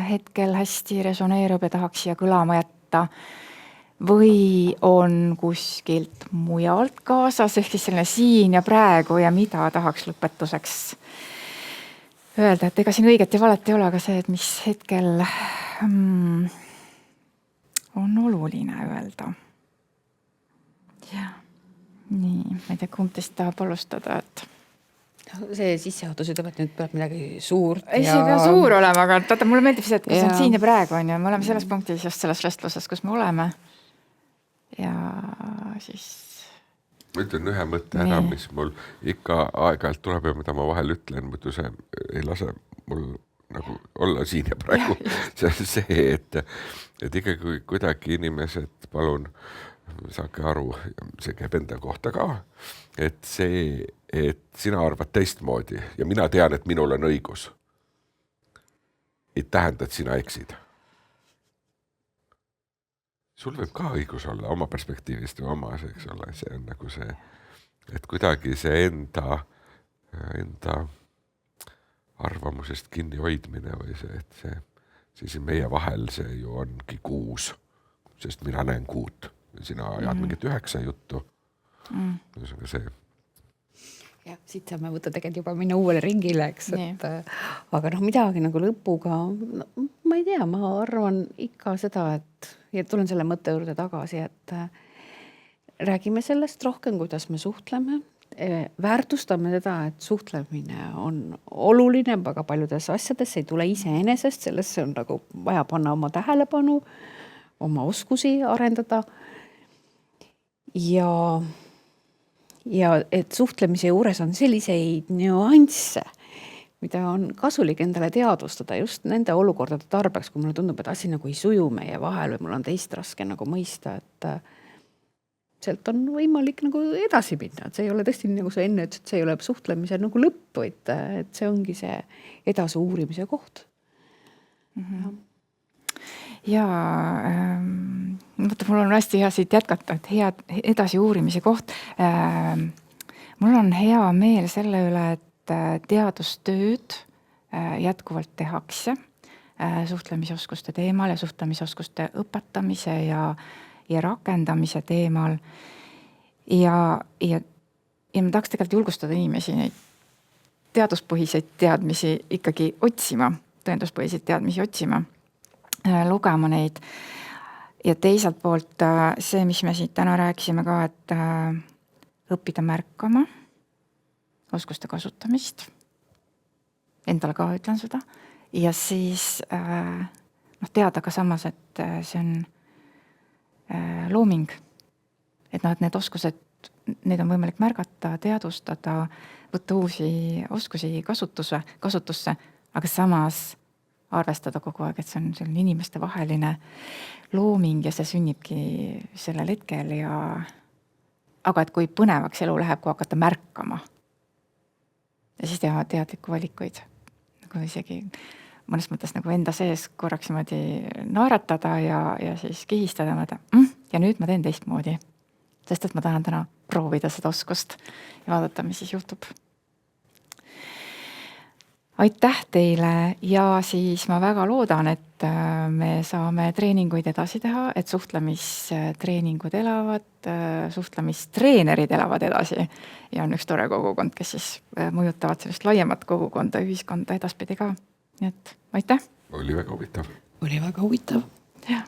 hetkel hästi resoneerub ja tahaks siia kõlama jätta või on kuskilt mujalt kaasas, ehk siis selline siin ja praegu ja mida tahaks lõpetuseks öelda, et ega siin õiget ja valet ei ole, aga see, et mis hetkel on oluline öelda. Nii, ma ei tea, kumb teist tahab alustada, et see sissejuhatus ütleb, et nüüd peab midagi suurt. Ei, see ei pea suur olema, aga vaata, mulle meeldib see, et kus on siin ja praegu on ja me oleme selles punktis just selles vestluses, kus me oleme. Ja siis... Ma ütlen ühe mõtte ära, mis mul ikka aeg-ajalt tuleb ja mida ma vahel ütlen, muidu see ei lase mul nagu olla siin ja praegu. See on see, et ikkagi kuidagi inimesed, palun saake aru, see käib enda kohta ka, et see, et sina arvad teistmoodi ja mina tean, et minul on õigus. Ei tähenda, et sina eksid. Sul võib ka õigus olla oma perspektiivist või oma, eks ole, see on nagu see, et kuidagi see enda arvamusest kinni hoidmine või see, et see siis meie vahel see ju ongi kuus, sest mina näen kuut. Sina ajad mingit 9 juttu. See. Ja, siit saame võtta tegelikult juba minna uuele ringile, eks. Aga midagi nagu lõpuga, ma ei tea, ma arvan ikka seda, et ja tulen selle mõtte juurde tagasi, et räägime sellest rohkem, kuidas me suhtleme. Väärtustame seda, et suhtlemine on oluline, aga paljudes asjades ei tule iseenesest, sellesse on nagu vaja panna oma tähelepanu, oma oskusi arendada. Ja et suhtlemise juures on selliseid nüansse, mida on kasulik endale teadvustada just nende olukordade tarbeks, kui mulle tundub, et asi nagu ei suju meie vahel või mul on teist raske nagu mõista, et sealt on võimalik nagu edasi minna. Et see ei ole tõesti nagu sa enne ütlesid, et see ei ole suhtlemise nagu lõpp, vaid et see ongi see edasi uurimise koht. ja vaata, mul on hästi hea siit jätkata, et hea edasi uurimise koht. Mul on hea meel selle üle, et teadustööd jätkuvalt tehakse suhtlemisoskuste teemal ja suhtlemisoskuste õpetamise ja rakendamise teemal. Ja ma tahaks tegelikult julgustada inimesi neid teaduspõhiseid teadmisi ikkagi otsima, tõenduspõhiseid teadmisi otsima, lugema neid. Ja teiselt poolt see, mis me siit täna rääkisime ka, et õppida märkama, oskuste kasutamist, endale ka ütlen seda, ja siis teada ka samas, et see on looming, et need oskused, neid on võimalik märgata, teadvustada, võtta uusi oskusi kasutusse, aga samas arvestada kogu aeg, et see on selline inimeste vaheline looming ja see sünnibki sellel hetkel aga et kui põnevaks elu läheb, kui hakata märkama ja siis teha teadlikku valikuid, nagu isegi mõnes mõttes nagu enda sees korraks niimoodi naeratada ja siis kihistada, ja nüüd ma teen teistmoodi, sest et ma tahan täna proovida seda oskust ja vaadata, mis siis juhtub. Aitäh teile ja siis ma väga loodan, et me saame treeninguid edasi teha, et suhtlemistreeningud elavad, suhtlemistreenerid elavad edasi ja on üks tore kogukond, kes siis mõjutavad sellist laiemat kogukonda, ühiskonda edaspidi ka. Nii et aitäh! Oli väga huvitav. Oli väga huvitav. Jah.